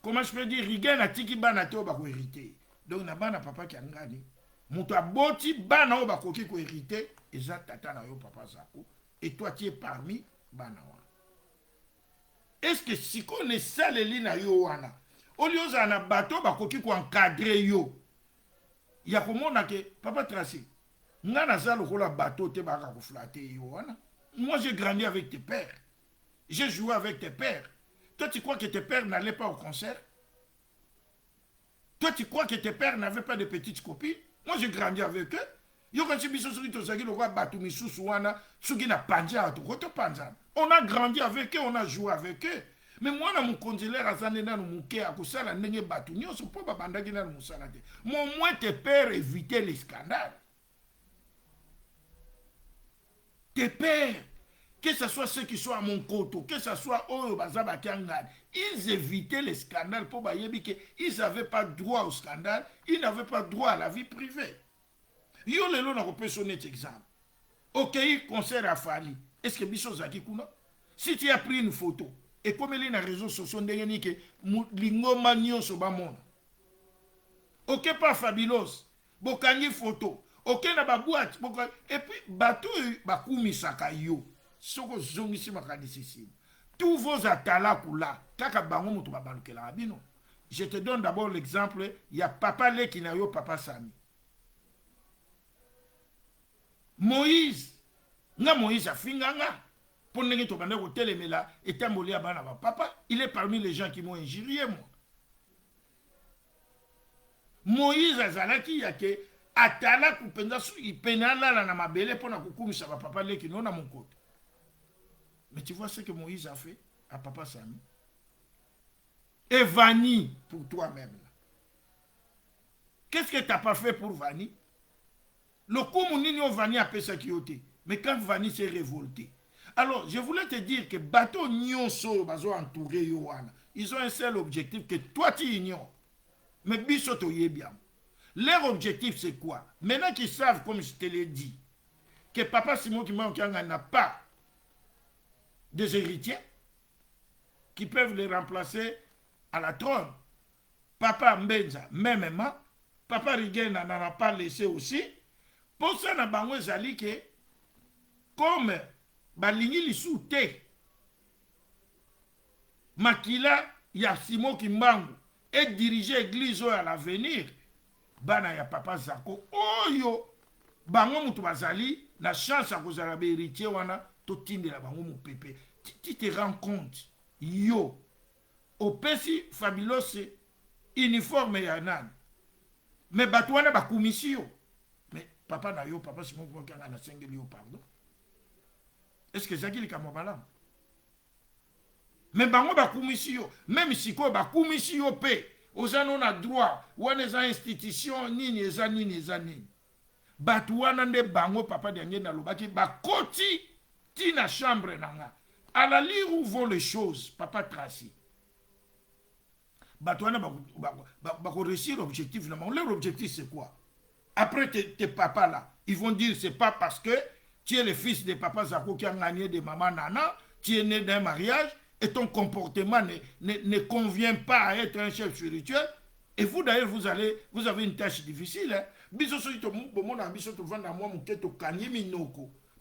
comment je peux dire, Rigen a tiki bana teo bako hérité. Donc na bana papa qui a ngani. Mouto a boti bana o bako ki ko hérité. Et ça tata na yo papa Zako. Et toi tu es parmi bana wana. Est-ce que si on est saleli na yo wana, au lieu na bateau bako ki ko encadrer yo. Ya komona ke papa Tracy. Ngana za lokola bateau te baka ko flatter yo wana. Moi j'ai grandi avec tes pères. J'ai joué avec tes pères. Toi, tu crois que tes pères n'allaient pas au concert? Toi, tu crois que tes pères n'avaient pas de petites copines? Moi, j'ai grandi avec eux. On a grandi avec eux, on a joué avec eux. Mais moi, mon considère à Zanena, mon moins tes pères évitaient les scandales. Tes pères. Que ce soit ceux qui sont à mon côté, que ce soit eux, ils évitaient les scandales pour qu'ils n'avaient pas droit au scandale, ils n'avaient pas droit à la vie privée. Yo lelo na kopé sonner exemple. Ok, concert à Fali. Est-ce que biso zaki kuna? Si tu as pris une photo et comme elle est dans les réseaux sociaux ndenge que lingoma nyonso ba mona. Ok pas fabulos. Bokangi photo. Ok na ba boîte, et puis bateau bakumisaka yo. Soko zongisi makadisisi. Tous vos atalakoula, kaka bango mutu babalukela abino. Je te donne d'abord l'exemple, il y a papa le qui n'a yo papa Sami. Moïse, nga Moïse a finganga. Pour n'engue to bande ko telemela etamboli abana ba papa, il est parmi les gens qui m'ont injurié moi. Moïse azalaki yake atala kupenza su ipenala na mabele pona kukumisa ba papa le qui non na mon côté. Mais tu vois ce que Moïse a fait à papa Sami. Et Vani pour toi-même. Qu'est-ce que tu n'as pas fait pour Vani? Le communini au Vani a fait ça qui était. Mais quand Vani s'est révolté. Alors, je voulais te dire que bateau nyonso bazo entouré yowana. Ils ont un seul objectif que toi tu ignores. Mais bisoto bien. Leur objectif c'est quoi? Maintenant qu'ils savent, comme je te l'ai dit, que papa Simon Kimbangu n'a pas des héritiers qui peuvent les remplacer à la trône. Papa Mbenza, même papa Rigen n'en a pas laissé aussi. Pour ça, na bango zali que comme balingi lisu te makila ya Simon Kimbangu et diriger église à l'avenir bana ya papa Zako oyo bango mutu bazali na chance ya kozala ba héritier wana totindela bango mopepe. Tu te rends compte yo opesi Fabulos uniforme ya nani mais bato wana bakumisi yo mais papa na yo papa Simon Kimbangu na sengeli yo pardon. Est-ce que ezaki likambo malamu? Mais bango bakumisi yo même sikoyo bakumisi yo pe oza no na droit wana eza institution nini eza nini bato wana nde bango papa dernier nalobaki bakoti tina chambre nanga à la lire où vont les choses papa Tracy bato wana bako réussir l'objectif na bango. Leur objectif c'est quoi? Après tes papas là ils vont dire c'est pas parce que tu es le fils de papa Zako qui a gagné de maman Nana, tu es né d'un mariage et ton comportement ne convient pas à être un chef spirituel. Et vous d'ailleurs, vous avez une tâche difficile. Hein?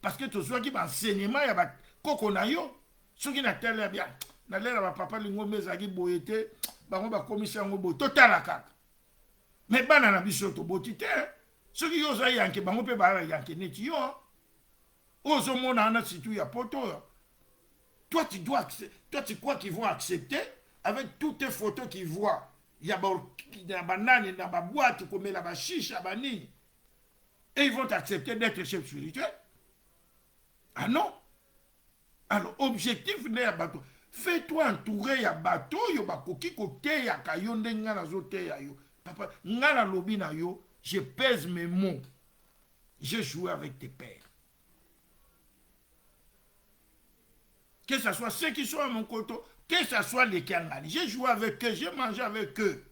Parce que tu sois qui enseignement, il y a koko na yo. Ce qui n'a pas bien. Na l'air papa lingo mezagi boyete, bango ba commission ngo total akaka. Mais bana na biso to botite. Ce qui yo za yanke bango pe ba yanke neti yo. Ozo mona ana situ ya poto. Toi, tu crois qu'ils vont accepter avec toutes tes photos qu'ils voient. Il y a des bananes, il y a des boîtes, comme la chiche, et ils vont accepter d'être chef spirituel. Ah non? Alors, objectif n'est pas bateau. Fais-toi entourer ya bateau, yo bakoki kote ya kayonde ngana zote ya yo. Papa, ngana lobi na yo, je pèse mes mots. J'ai joué avec tes pères. Que ce soit ceux qui sont à mon côté, que ce soit les Kiangani. J'ai joué avec eux, j'ai mangé avec eux.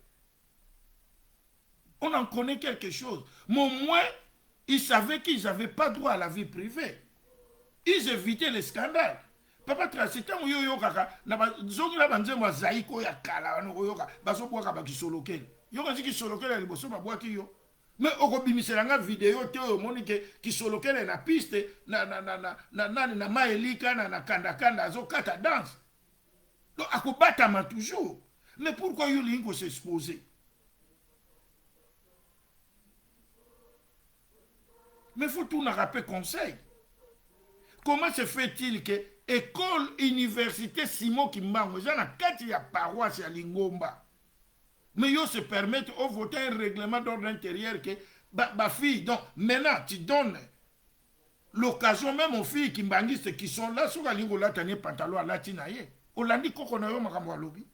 On en connaît quelque chose. Mais au moins, ils savaient qu'ils n'avaient pas droit à la vie privée. Ils évitaient les scandales. Papa Tracy, tant yo yo kaka, na ba zongi la banze mo zaiko ya kala no yo ka, baso boka ba kisolokele. Yo ka ziki solokele liboso ba boaki yo. Mais au bimiselanga vidéo te o moni ke kisolokele na piste na maelika na kanda zo kata danse. Donc akobata ma toujours. Mais pourquoi yo lingo s'exposer? Mais faut tout n'a rappel conseil. Comment se fait-il que école université Simon Kimbangu za na kati ya paroisse ya Lingomba? Mais ils se permettent de voter un règlement d'ordre intérieur que ma fille, donc maintenant tu donnes l'occasion même aux filles qui sont là sur la ligne où la tani pantalon à la tinaye. On l'a dit qu'on a eu un lobby.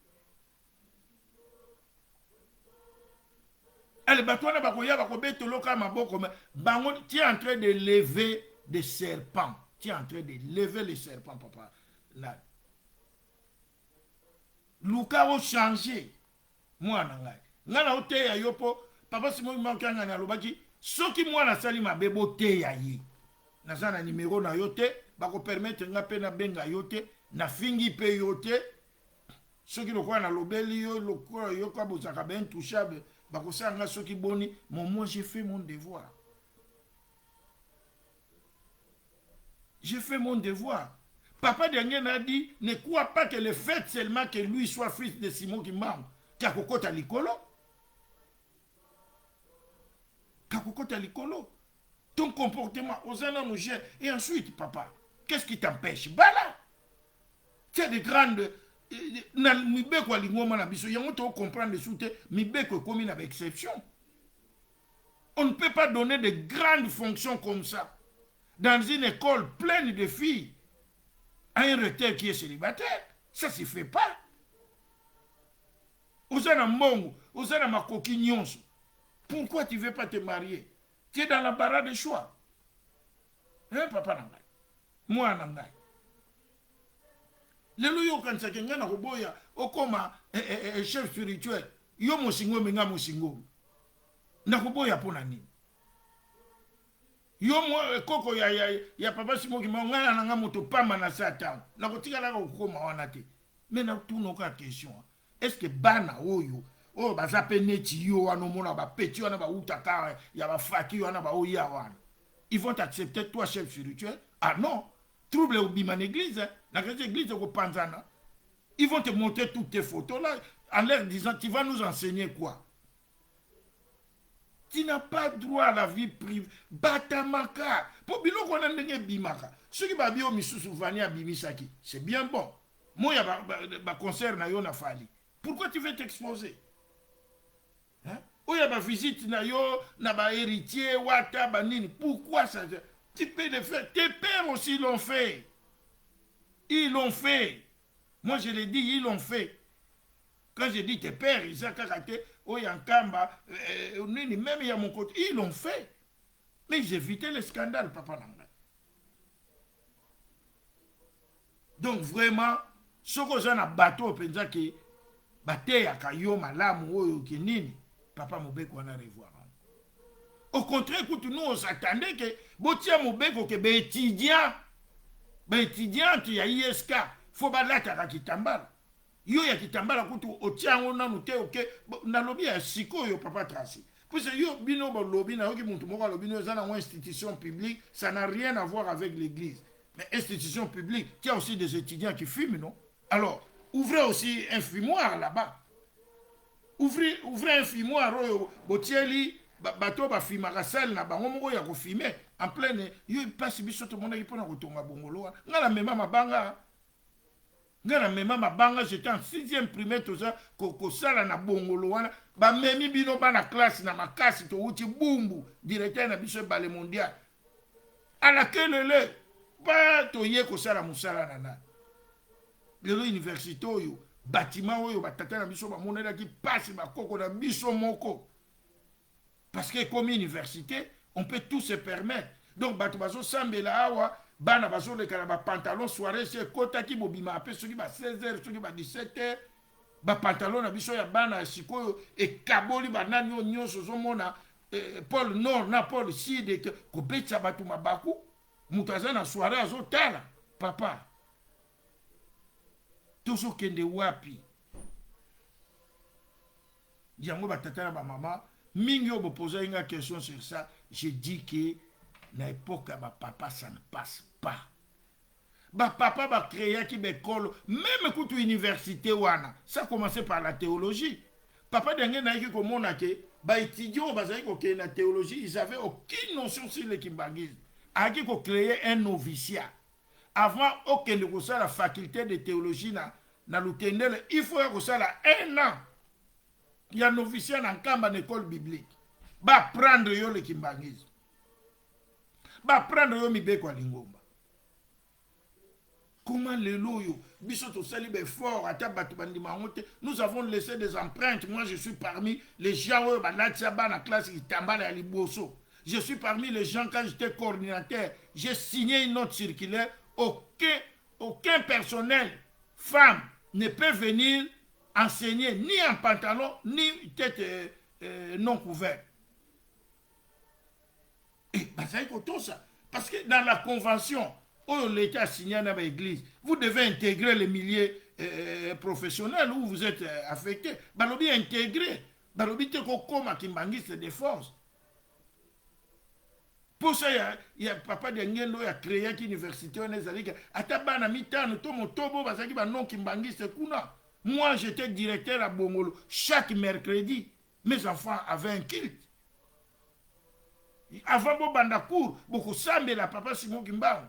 Elle batouana bakoya bakobe to loka maboko mais bango tu es en train de lever des serpents. Tu es en train de lever les serpents papa. Là. Luka a changé. Mwana ngai ngana ote ya yopo papa Simon Kimbangu na lobaki soki mwana sali mabebo te ya ye nazana numéro na yote bako permettre nga pe na benga yote na fingi pe yote soki lokwa na lobeli yo lokwa yo ka bozaka ben touchable bako sanga soki boni moi j'ai fait mon devoir. J'ai fait mon devoir. Papa dernier m'a dit ne crois pas que le fait seulement que lui soit fils de Simon Kimbangu kakokota likolo. Kakokota likolo. Ton comportement aux années nous gère. Et ensuite, papa, qu'est-ce qui t'empêche? Bala. Tu as des grandes. Mibeko lingoma na biso. Yango to comprendre soute. Mibeko comme une exception. On ne peut pas donner de grandes fonctions comme ça. Dans une école pleine de filles. À un recteur qui est célibataire. Ça ne se fait pas. Osana Mbongo, Osana Makoki Nyonso. Pourquoi tu ne veux pas te marier? Tu es dans la barre de choix. Hein, papa Nangai? Moi Nangai. Le loyo kansake ngana koboya okoma chef spirituel. Yo mosingo menga mosingo. Na koboya pona nini? Yo mo koko ya papa Simon Kimbangu ngana nanga moto pamba na satan. Na kotika la kokoma wana te. Mais na tout nos question. Est-ce que bana oyo baza peneti yo wana mona ba peti wana ba utaka ya ba faki wana ba oya wana ils vont accepter toi chef spirituel? Ah non, trouble au bima l'église, hein. La église au Panzana. Ils vont te montrer toutes tes photos là, en leur disant, tu vas nous enseigner quoi? Tu n'as pas droit à la vie privée. Batamaka. Pour bilo qu'on a ndenge bimaka. Ceux qui babio misusu vani à bimisaki, c'est bien bon. Moi, il y a un concert na yo na fali. Pourquoi tu veux t'exposer? Hein? Ou il y a une visite na yo, na ba héritier, wata, banini. Pourquoi ça? Tu peux le faire. Tes pères aussi l'ont fait. Ils l'ont fait. Moi, je l'ai dit, ils l'ont fait. Quand je dis tes pères, ils ont karaté, oh, il y a un kamba, même il y a mon côté. Ils l'ont fait. Mais j'ai évité le scandale, papa Nanga. Donc, vraiment, ce que j'ai un bateau, pensa que bateau ya kayo malamu oyo kinini, papa Mobeko en a revoir. Au contraire, écoute, nous on s'attendait que botia Mobeko que ben étudiant tu ya ISK, faut balata ka kitambala. Yo ya kitambala kutu otiango nanu te oke na lobi ya siko yo papa Tracy. Parce que yo bino ba lobi na yoki muntu moko lobi no za na institution publique, ça n'a rien à voir avec l'église. Mais institution publique, il y a aussi des étudiants qui fument, non? Alors, ouvrez aussi un fumoir là-bas. Ouvrez un fumoir, botieli, bateau ba fumaka sel na bango moko ya ko fumer en pleine yo passe biso to monde qui pona ko tonga bongolo. Ngala mema mabanga. Ngala mema mabanga, j'étais en 6e primaire tout ça ko sala na bongolo wana. Ba memi bino ba na classe na makasi to uti bumbu, directeur na biso bale mondial. À laquelle le pas toye ko sala musala nana. Lelo université oyo bâtiment oyo batata na biso ba monela ki passe ba koko na biso moko. Parce que comme université, on peut tout se permettre. Donc bato bazo sambela awa bana bazo le kala ba pantalon soirée c'est kota ki bobima apé soki ba 16h soki ba 17h ba pantalon na biso ya bana sikoyo e kaboli ba nani nyonso zo mona Paul Nord na Paul Sud ko betsa bato mabaku. Mutaza na soirée azo tala papa tozo kende wapi yango batata na ba mama mingi obo poser une question sur ça. Je dis que na époque ba papa ça ne passe pas. Ba papa ba créer qui école même kutu université wana ça commençait par la théologie. Papa dengue na ki komona ke ba étudiants ba zaki ko ke na théologie ils avaient aucune notion sur le kimbangisme. Aki ko créer un noviciat. Avant aucun de ça la faculté de théologie na Lutendele, il faut que ça la 1 an. Il y a un noviciat dans Kamba l'école biblique. Ba prendre yo le kimbangisme. Ba prendre yo mibeko lingomba. Comment le loyo biso to sali be fort ata batu bandima ngote. Nous avons laissé des empreintes. Moi je suis parmi les gens où ba latia ba na classe kitambala ya liboso. Je suis parmi les gens, quand j'étais coordinateur, j'ai signé une note circulaire. Aucun personnel, femme, ne peut venir enseigner ni en pantalon, ni tête non couverte. Et ça tout ça. Parce que dans la convention, où l'État a signé dans l'église, vous devez intégrer les milieux professionnels où vous êtes affecté. Balobi intégré. Balobi te kokoma kimbangiste de force. Pour ça, il y a papa de Ngendo qui a créé une université en Ezalika. Atabana mitano, tomo tobo, basaki ba non kimbangiste kuna. Moi, j'étais directeur à Bongolo. Chaque mercredi, mes enfants avaient un culte. Avant Bobanda cour, beaucoup sambe la papa Simon Kimbangu.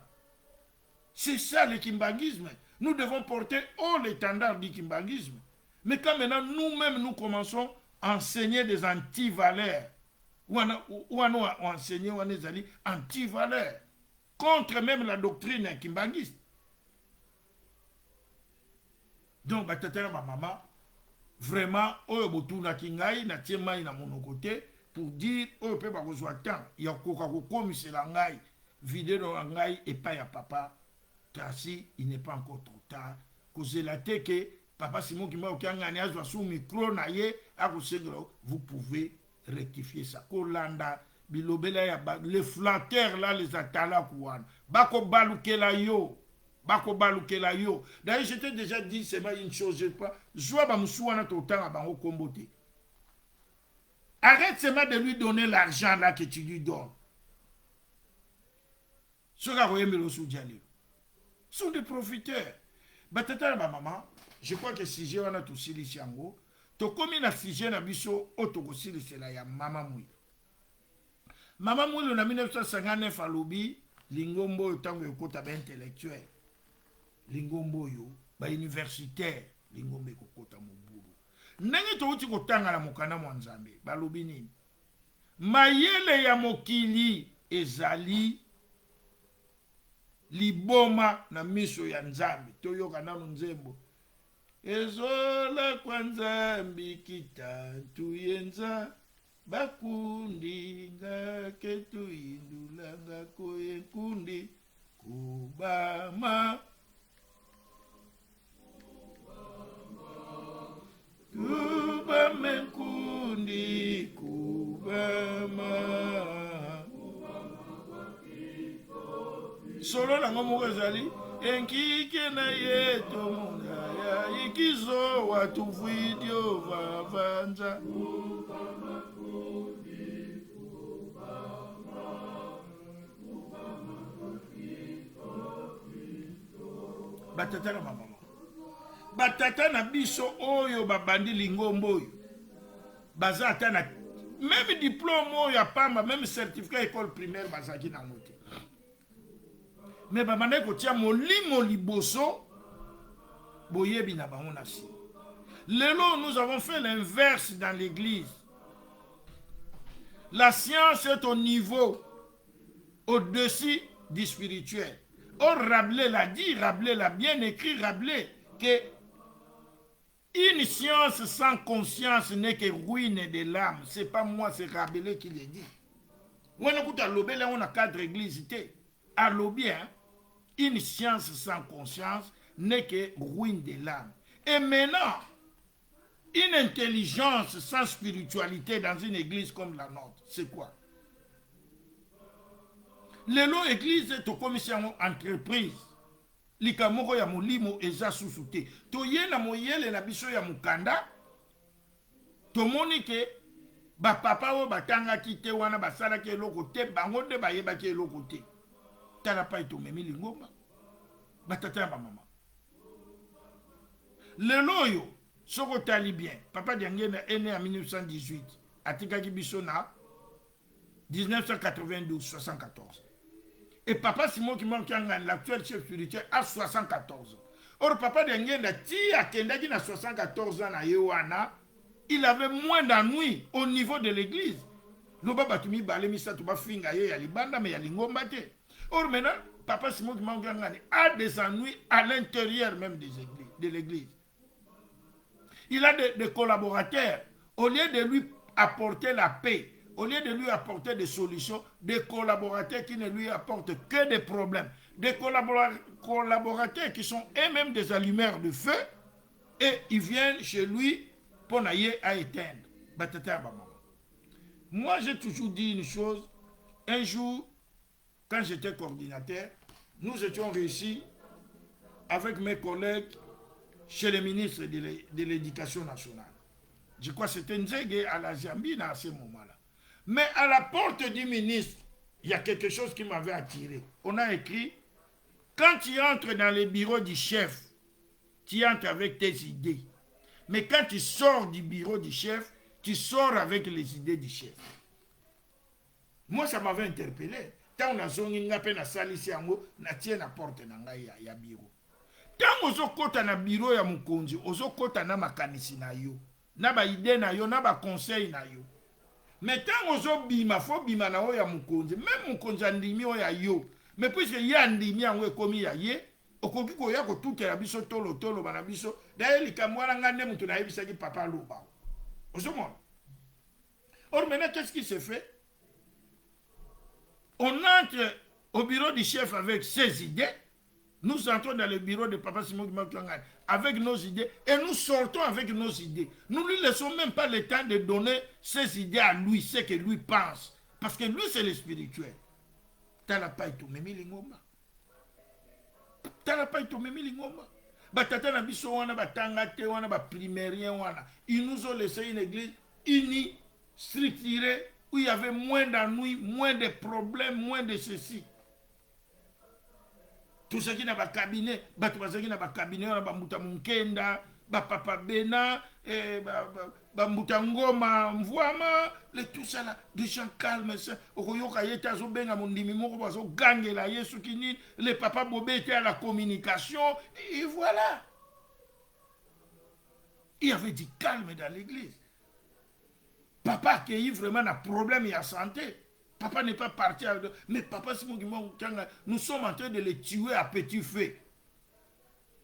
C'est ça le kimbangisme. Nous devons porter haut l'étendard du kimbangisme. Mais quand maintenant nous-mêmes nous commençons à enseigner des anti-valeurs, ou on a enseigné anti-valeurs, contre même la doctrine kimbangiste. Donc, ma maman, vraiment, oyo botuna kingai na tiemai na mon côté pour dire oyo pe ba kozwa temps ya koka ko komisela ngai vidéo ngai et pas ya papa Tracy, il n'est pas encore trop tard. Kozela te que papa Simon Kimba okangani azwa sous micro na ye akosegro, vous pouvez rectifier ça. Kolanda bilobela ya les flatteurs là les atala kouane bako balukela yo. D'ailleurs, je t'ai déjà dit, c'est une chose, je ne sais pas. Arrête seulement de lui donner l'argent là que tu lui donnes. Ce que vous aimez le soudjali. sont des profiteurs. Batata na maman, je crois que si j'ai un autre silisi yango, to komi na sujet na biso otoko silisi la ya mama mui. Mama mui na 1959 alobi lingombo yo tango yokota ba intellectuel. Lingombo yo ba universitaire, lingombe kokota mobulu. Ndenge to uti kotanga la mokana mwa Nzambe, balobi nini? Mayele ya mokili ezali liboma na miso ya Nzambe. Toyoka nanu nzembo. Ezola kwa Nzambi kitantu yenza bakundi nga ketu indulanga koye kundi kubama kubame kundi kubama solo nango moko ezali enkike na ye tomongaya ikizo watu video vavanza batata na mama batata na biso oyo babandi lingombo oyo baza ata na même diplôme oyo apamba même certificat école primaire bazaki nango te mais babandaki kotia molimo liboso boyebi na bango na si. Lelo nous avons fait l'inverse dans l'église. La science est au niveau au-dessus du spirituel. Or Rabelais l'a dit, Rabelais l'a bien écrit, Rabelais, que une science sans conscience n'est que ruine de l'âme. C'est pas moi, c'est Rabelais qui l'a dit. On écoute à l'obé, là on a 4 églises. À l'obé, hein, une science sans conscience n'est que ruine de l'âme. Et maintenant, une intelligence sans spiritualité dans une église comme la nôtre, c'est quoi? Lelo église est au commission entreprise. Likamoko ya molimo eza susute. Toye na moyele na biso ya mukanda. Tomoni ke ba papa o batanga kite wana basala ke eloko te bango de bayeba ke eloko te. Tala pa ito memi lingoma. Batata ba mama. Lelo yo soko tali bien. Papa Diangena est né en 1918. Atika ki biso na 1992-74. Et Papa Simon qui manque l'actuel chef spirituel à 74 ans. Or Papa Dengenda ti akendaki na 74 ans na Yohana, il avait moins d'ennuis au niveau de l'église. Loba batumi balé misa tuba finga ye ya libanda mais ya lingomba te. Or maintenant Papa Simon qui manque a des ennuis à l'intérieur même des églises, de l'église. Il a des collaborateurs au lieu de lui apporter la paix. Au lieu de lui apporter des solutions, des collaborateurs qui ne lui apportent que des problèmes. Des collaborateurs qui sont eux-mêmes des allumeurs de feu et ils viennent chez lui pour n'ailler à éteindre. Moi, j'ai toujours dit une chose. Un jour, quand j'étais coordinateur, nous étions réussis avec mes collègues chez le ministre de l'Éducation nationale. Je crois que c'était Nzege à la Zambie à ce moment-là. Mais à la porte du ministre, il y a quelque chose qui m'avait attiré. On a écrit, quand tu entres dans le bureau du chef, tu entres avec tes idées. Mais quand tu sors du bureau du chef, tu sors avec les idées du chef. Moi, ça m'avait interpellé. Tant on a zongi nga pe na salisi yango, na tie na porte na ngai ya bureau. Tant ozo kota na bureau ya mukonzi, ozo kota na makanisi na yo, na ba idée na yo, na ba conseil na yo. Mais tant ozo bima, fo bima na oya mukonzi, même mukonzi andimi oya yo. Mais puisque ya andimi yango ekomi ya ye, okoki koya ko tutela biso tolo bana biso, d'ailleurs likamwala ngane mutu na yebisa ki papa loba. Ozo mona. Or maintenant qu'est-ce qui se fait? On entre au bureau du chef avec ses idées. Nous entrons dans le bureau de Papa Simon avec nos idées et nous sortons avec nos idées. Nous ne lui laissons même pas le temps de donner ses idées à lui, ce que lui pense. Parce que lui, c'est le spirituel. T'as pas été memi lingoma. T'as pas été memi lingoma. Batata na biso wana batanga te wana ba primérien wana. Ils nous ont laissé une église unie, structurée, où il y avait moins d'ennuis, moins de problèmes, moins de ceci. tozalaki na bacabinet bato bazalaki na bacabinet wana bambuta monkenda bapapa bena bambuta ngoma mvwama tout ça là des gens calmes okoyoka ye te azobenga mondimi moko bazogangela ye soki nini le papa bobe était à la communication et voilà il y avait du calme dans l'église. Papa accueillit vraiment un problème de santé. Papa n'est pas parti avec... Mais papa, nous sommes en train de les tuer à petit feu.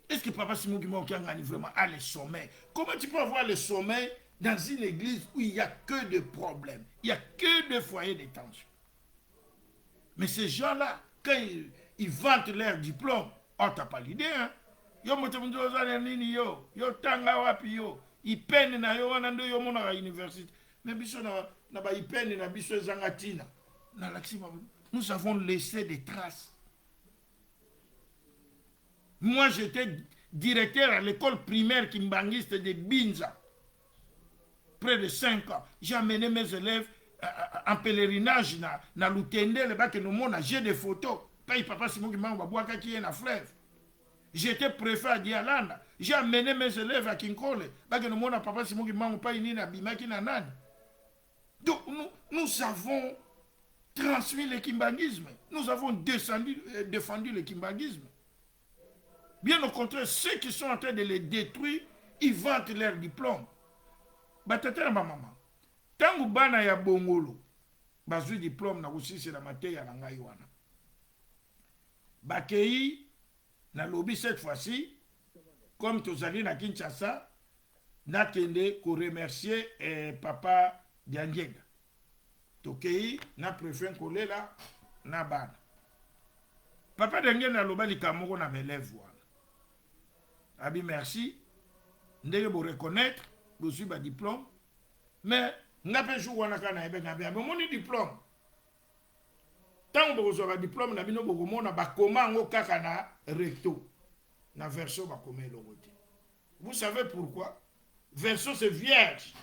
Est-ce que papa Simon Guimon vraiment a le sommeil? Comment tu peux avoir le sommeil dans une église où il n'y a que des problèmes? Il n'y a que des foyers de tension. Mais ces gens-là, quand ils vantent leur diplôme, on n'a pas l'idée, hein? Yo motomundoza nini yo tanga wapi yo ipene na yo wana ndo yo mona à université mais biso na ba ipene na biso ezangatina na laxima nous avons laissé des traces. Moi j'étais directeur à l'école primaire kimbangiste de Binza près de 5 ans. J'ai amené mes élèves en pèlerinage na Lutende le bac no mona j'ai des photos pas papa Simon Kimbangu babwaka qui est na fleuve. J'étais préfet à Dialanda. J'ai amené mes élèves à Kinkole. Donc, nous avons transmis le kimbangisme. Nous avons défendu le kimbangisme. Bien au contraire, ceux qui sont en train de les détruire, ils vantent leur diplôme. Batata na maman. Tangu bana ya bongolo. Bazui diplôme na aussi la matière ya ngai wana. Bakei na lobby cette fois-ci, comme Tozali na Kinshasa, na kende ko remercier papa Diangenga. Tokei na préfet kolela na bana. Papa Diangenga loba likamoko na élève wana. Abi merci. Ndenge bo reconnaître, bo suis ba diplôme, mais ngape jou wana kana ebe ngabe moni diplôme. Tant que vous avez un diplôme, vous avez un recto. Na verso vous savez pourquoi? Verso c'est vierge.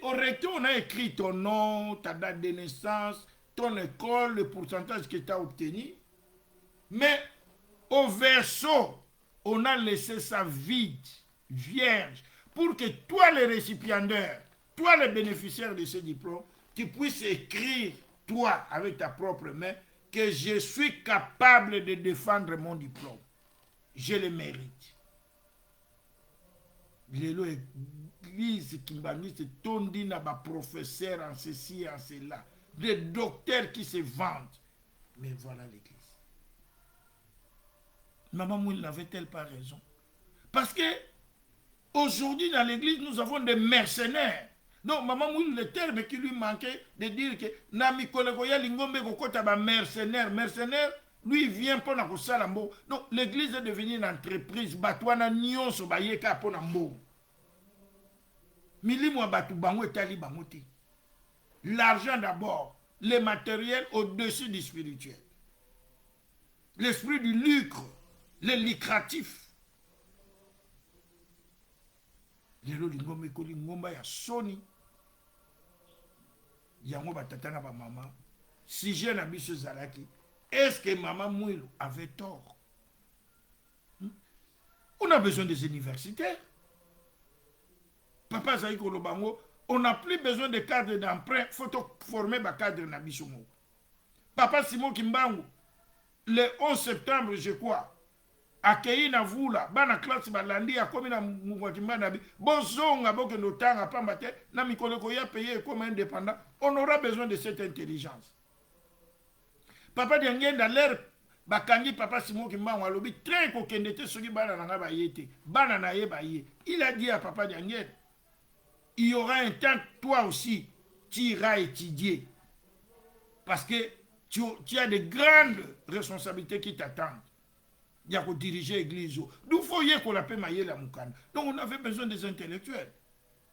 Au recto, on a écrit ton nom, ta date de naissance, ton école, le pourcentage que tu as obtenu. Mais au verso, on a laissé ça vide, vierge, pour que toi, le récipiendaire, toi, le bénéficiaire de ce diplôme, tu puisses écrire toi, avec ta propre main, que je suis capable de défendre mon diplôme. Je le mérite. L'église kimbangiste tondi na ba professeur en ceci, en cela. Des docteurs qui se vantent. Mais voilà l'église. Maman Mouille n'avait-elle pas raison? Parce que aujourd'hui dans l'église, nous avons des mercenaires. Donc, maman Mouille, le terme qui lui manquait de dire que Nami Kolekoya Lingombe Kokota ba mercenaire. Mercenaire, lui, il vient pour la Salambo. Donc, l'église est devenue une entreprise. Batouana Nyon so bayeka pour Nambo. Milimo Batu Bango et Tali Bangoti. L'argent d'abord, le matériel au-dessus du spirituel. L'esprit du lucre, le lucratif. Lelo Lingombe Kolingomba ya Sony. Yango batatana ba maman. Si j'ai la biche Zalaki, est-ce que maman Mouilou avait tort? On a besoin des universitaires. Papa Zaï Kolobango, on n'a plus besoin de cadres d'emprunt. Il faut former des cadres na bichomo. Papa Simon Kimbangu, le 11 septembre, je crois, accueilli na vula, bana classe balandi a komi na mungwakimba na bi, bozonga boke notanga pambate, na mikoleko ya payé comme indépendant, on aura besoin de cette intelligence. Papa Diangenda l'air bakangi papa Simon Kimbangu alobi très kokendete soki bana nanga ba yete, bana na ye ba ye. Il a dit à papa Diangenda, il y aura un temps, toi aussi, tu iras étudier. Parce que tu as de grandes responsabilités qui t'attendent. Il y a qu'à diriger l'église. D'où faut-il qu'on l'appelle Maïla Moukane. Donc on avait besoin des intellectuels.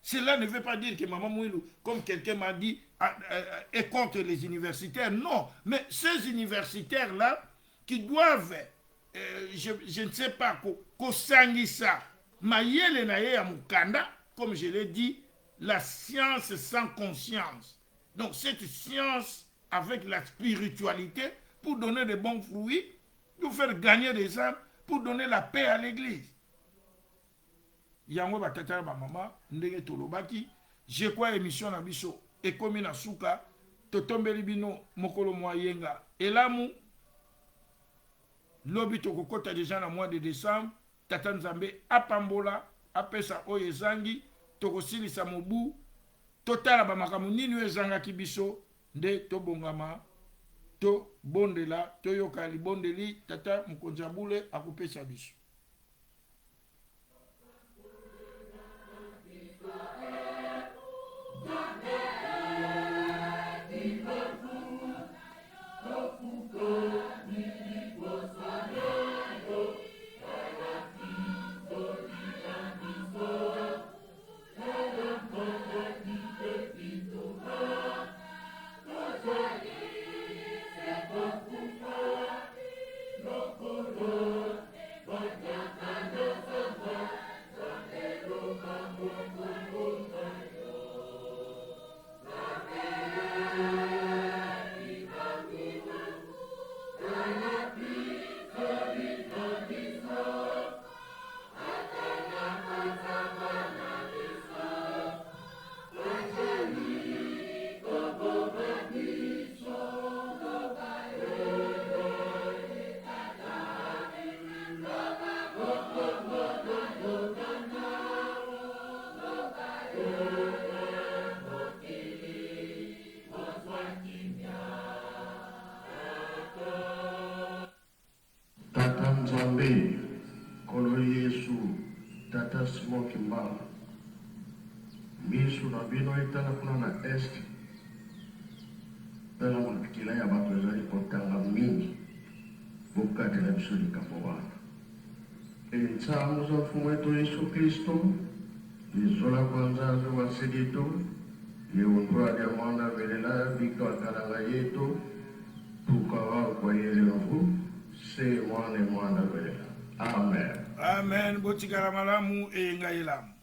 Cela ne veut pas dire que Maman Mouilou, comme quelqu'un m'a dit, est contre les universitaires. Non, mais ces universitaires-là, qui doivent, je ne sais pas, qu'au Sangissa, Maïla Naye Moukanda, comme je l'ai dit, la science sans conscience. Donc cette science avec la spiritualité pour donner de bons fruits, pour faire gagner des âmes, pour donner la paix à l'église. Yango batata ba mama ndenge tolobaki, je crois émission na biso ekomi na suka totombeli bino mokolo moyenga elamu lobi tokokota déjà na mois de décembre tata nzambe apambola apesa oyo ezangi tokosilisa mobu totala ba makambo nini ezangaki biso nde tobongama to bondela toyoka libondeli tata mokonzi ya bule akopesa biso. Nzambe, Kolo Yesu, Tata Simon Kimbala, misu na bino etala kuna na est, pela mwanakitila ya bato ezali kotanga mingi, bokatela biso likambo wana. Entsango za mfumu wetu Yesu Kristo, lizola kwanza wa sedito, liundwa ya mwana velela vika wakalanga yetu, tukawa kwa yele nofu, se mwana velela. Amen. Amen. Botikala malamu e ngailamu.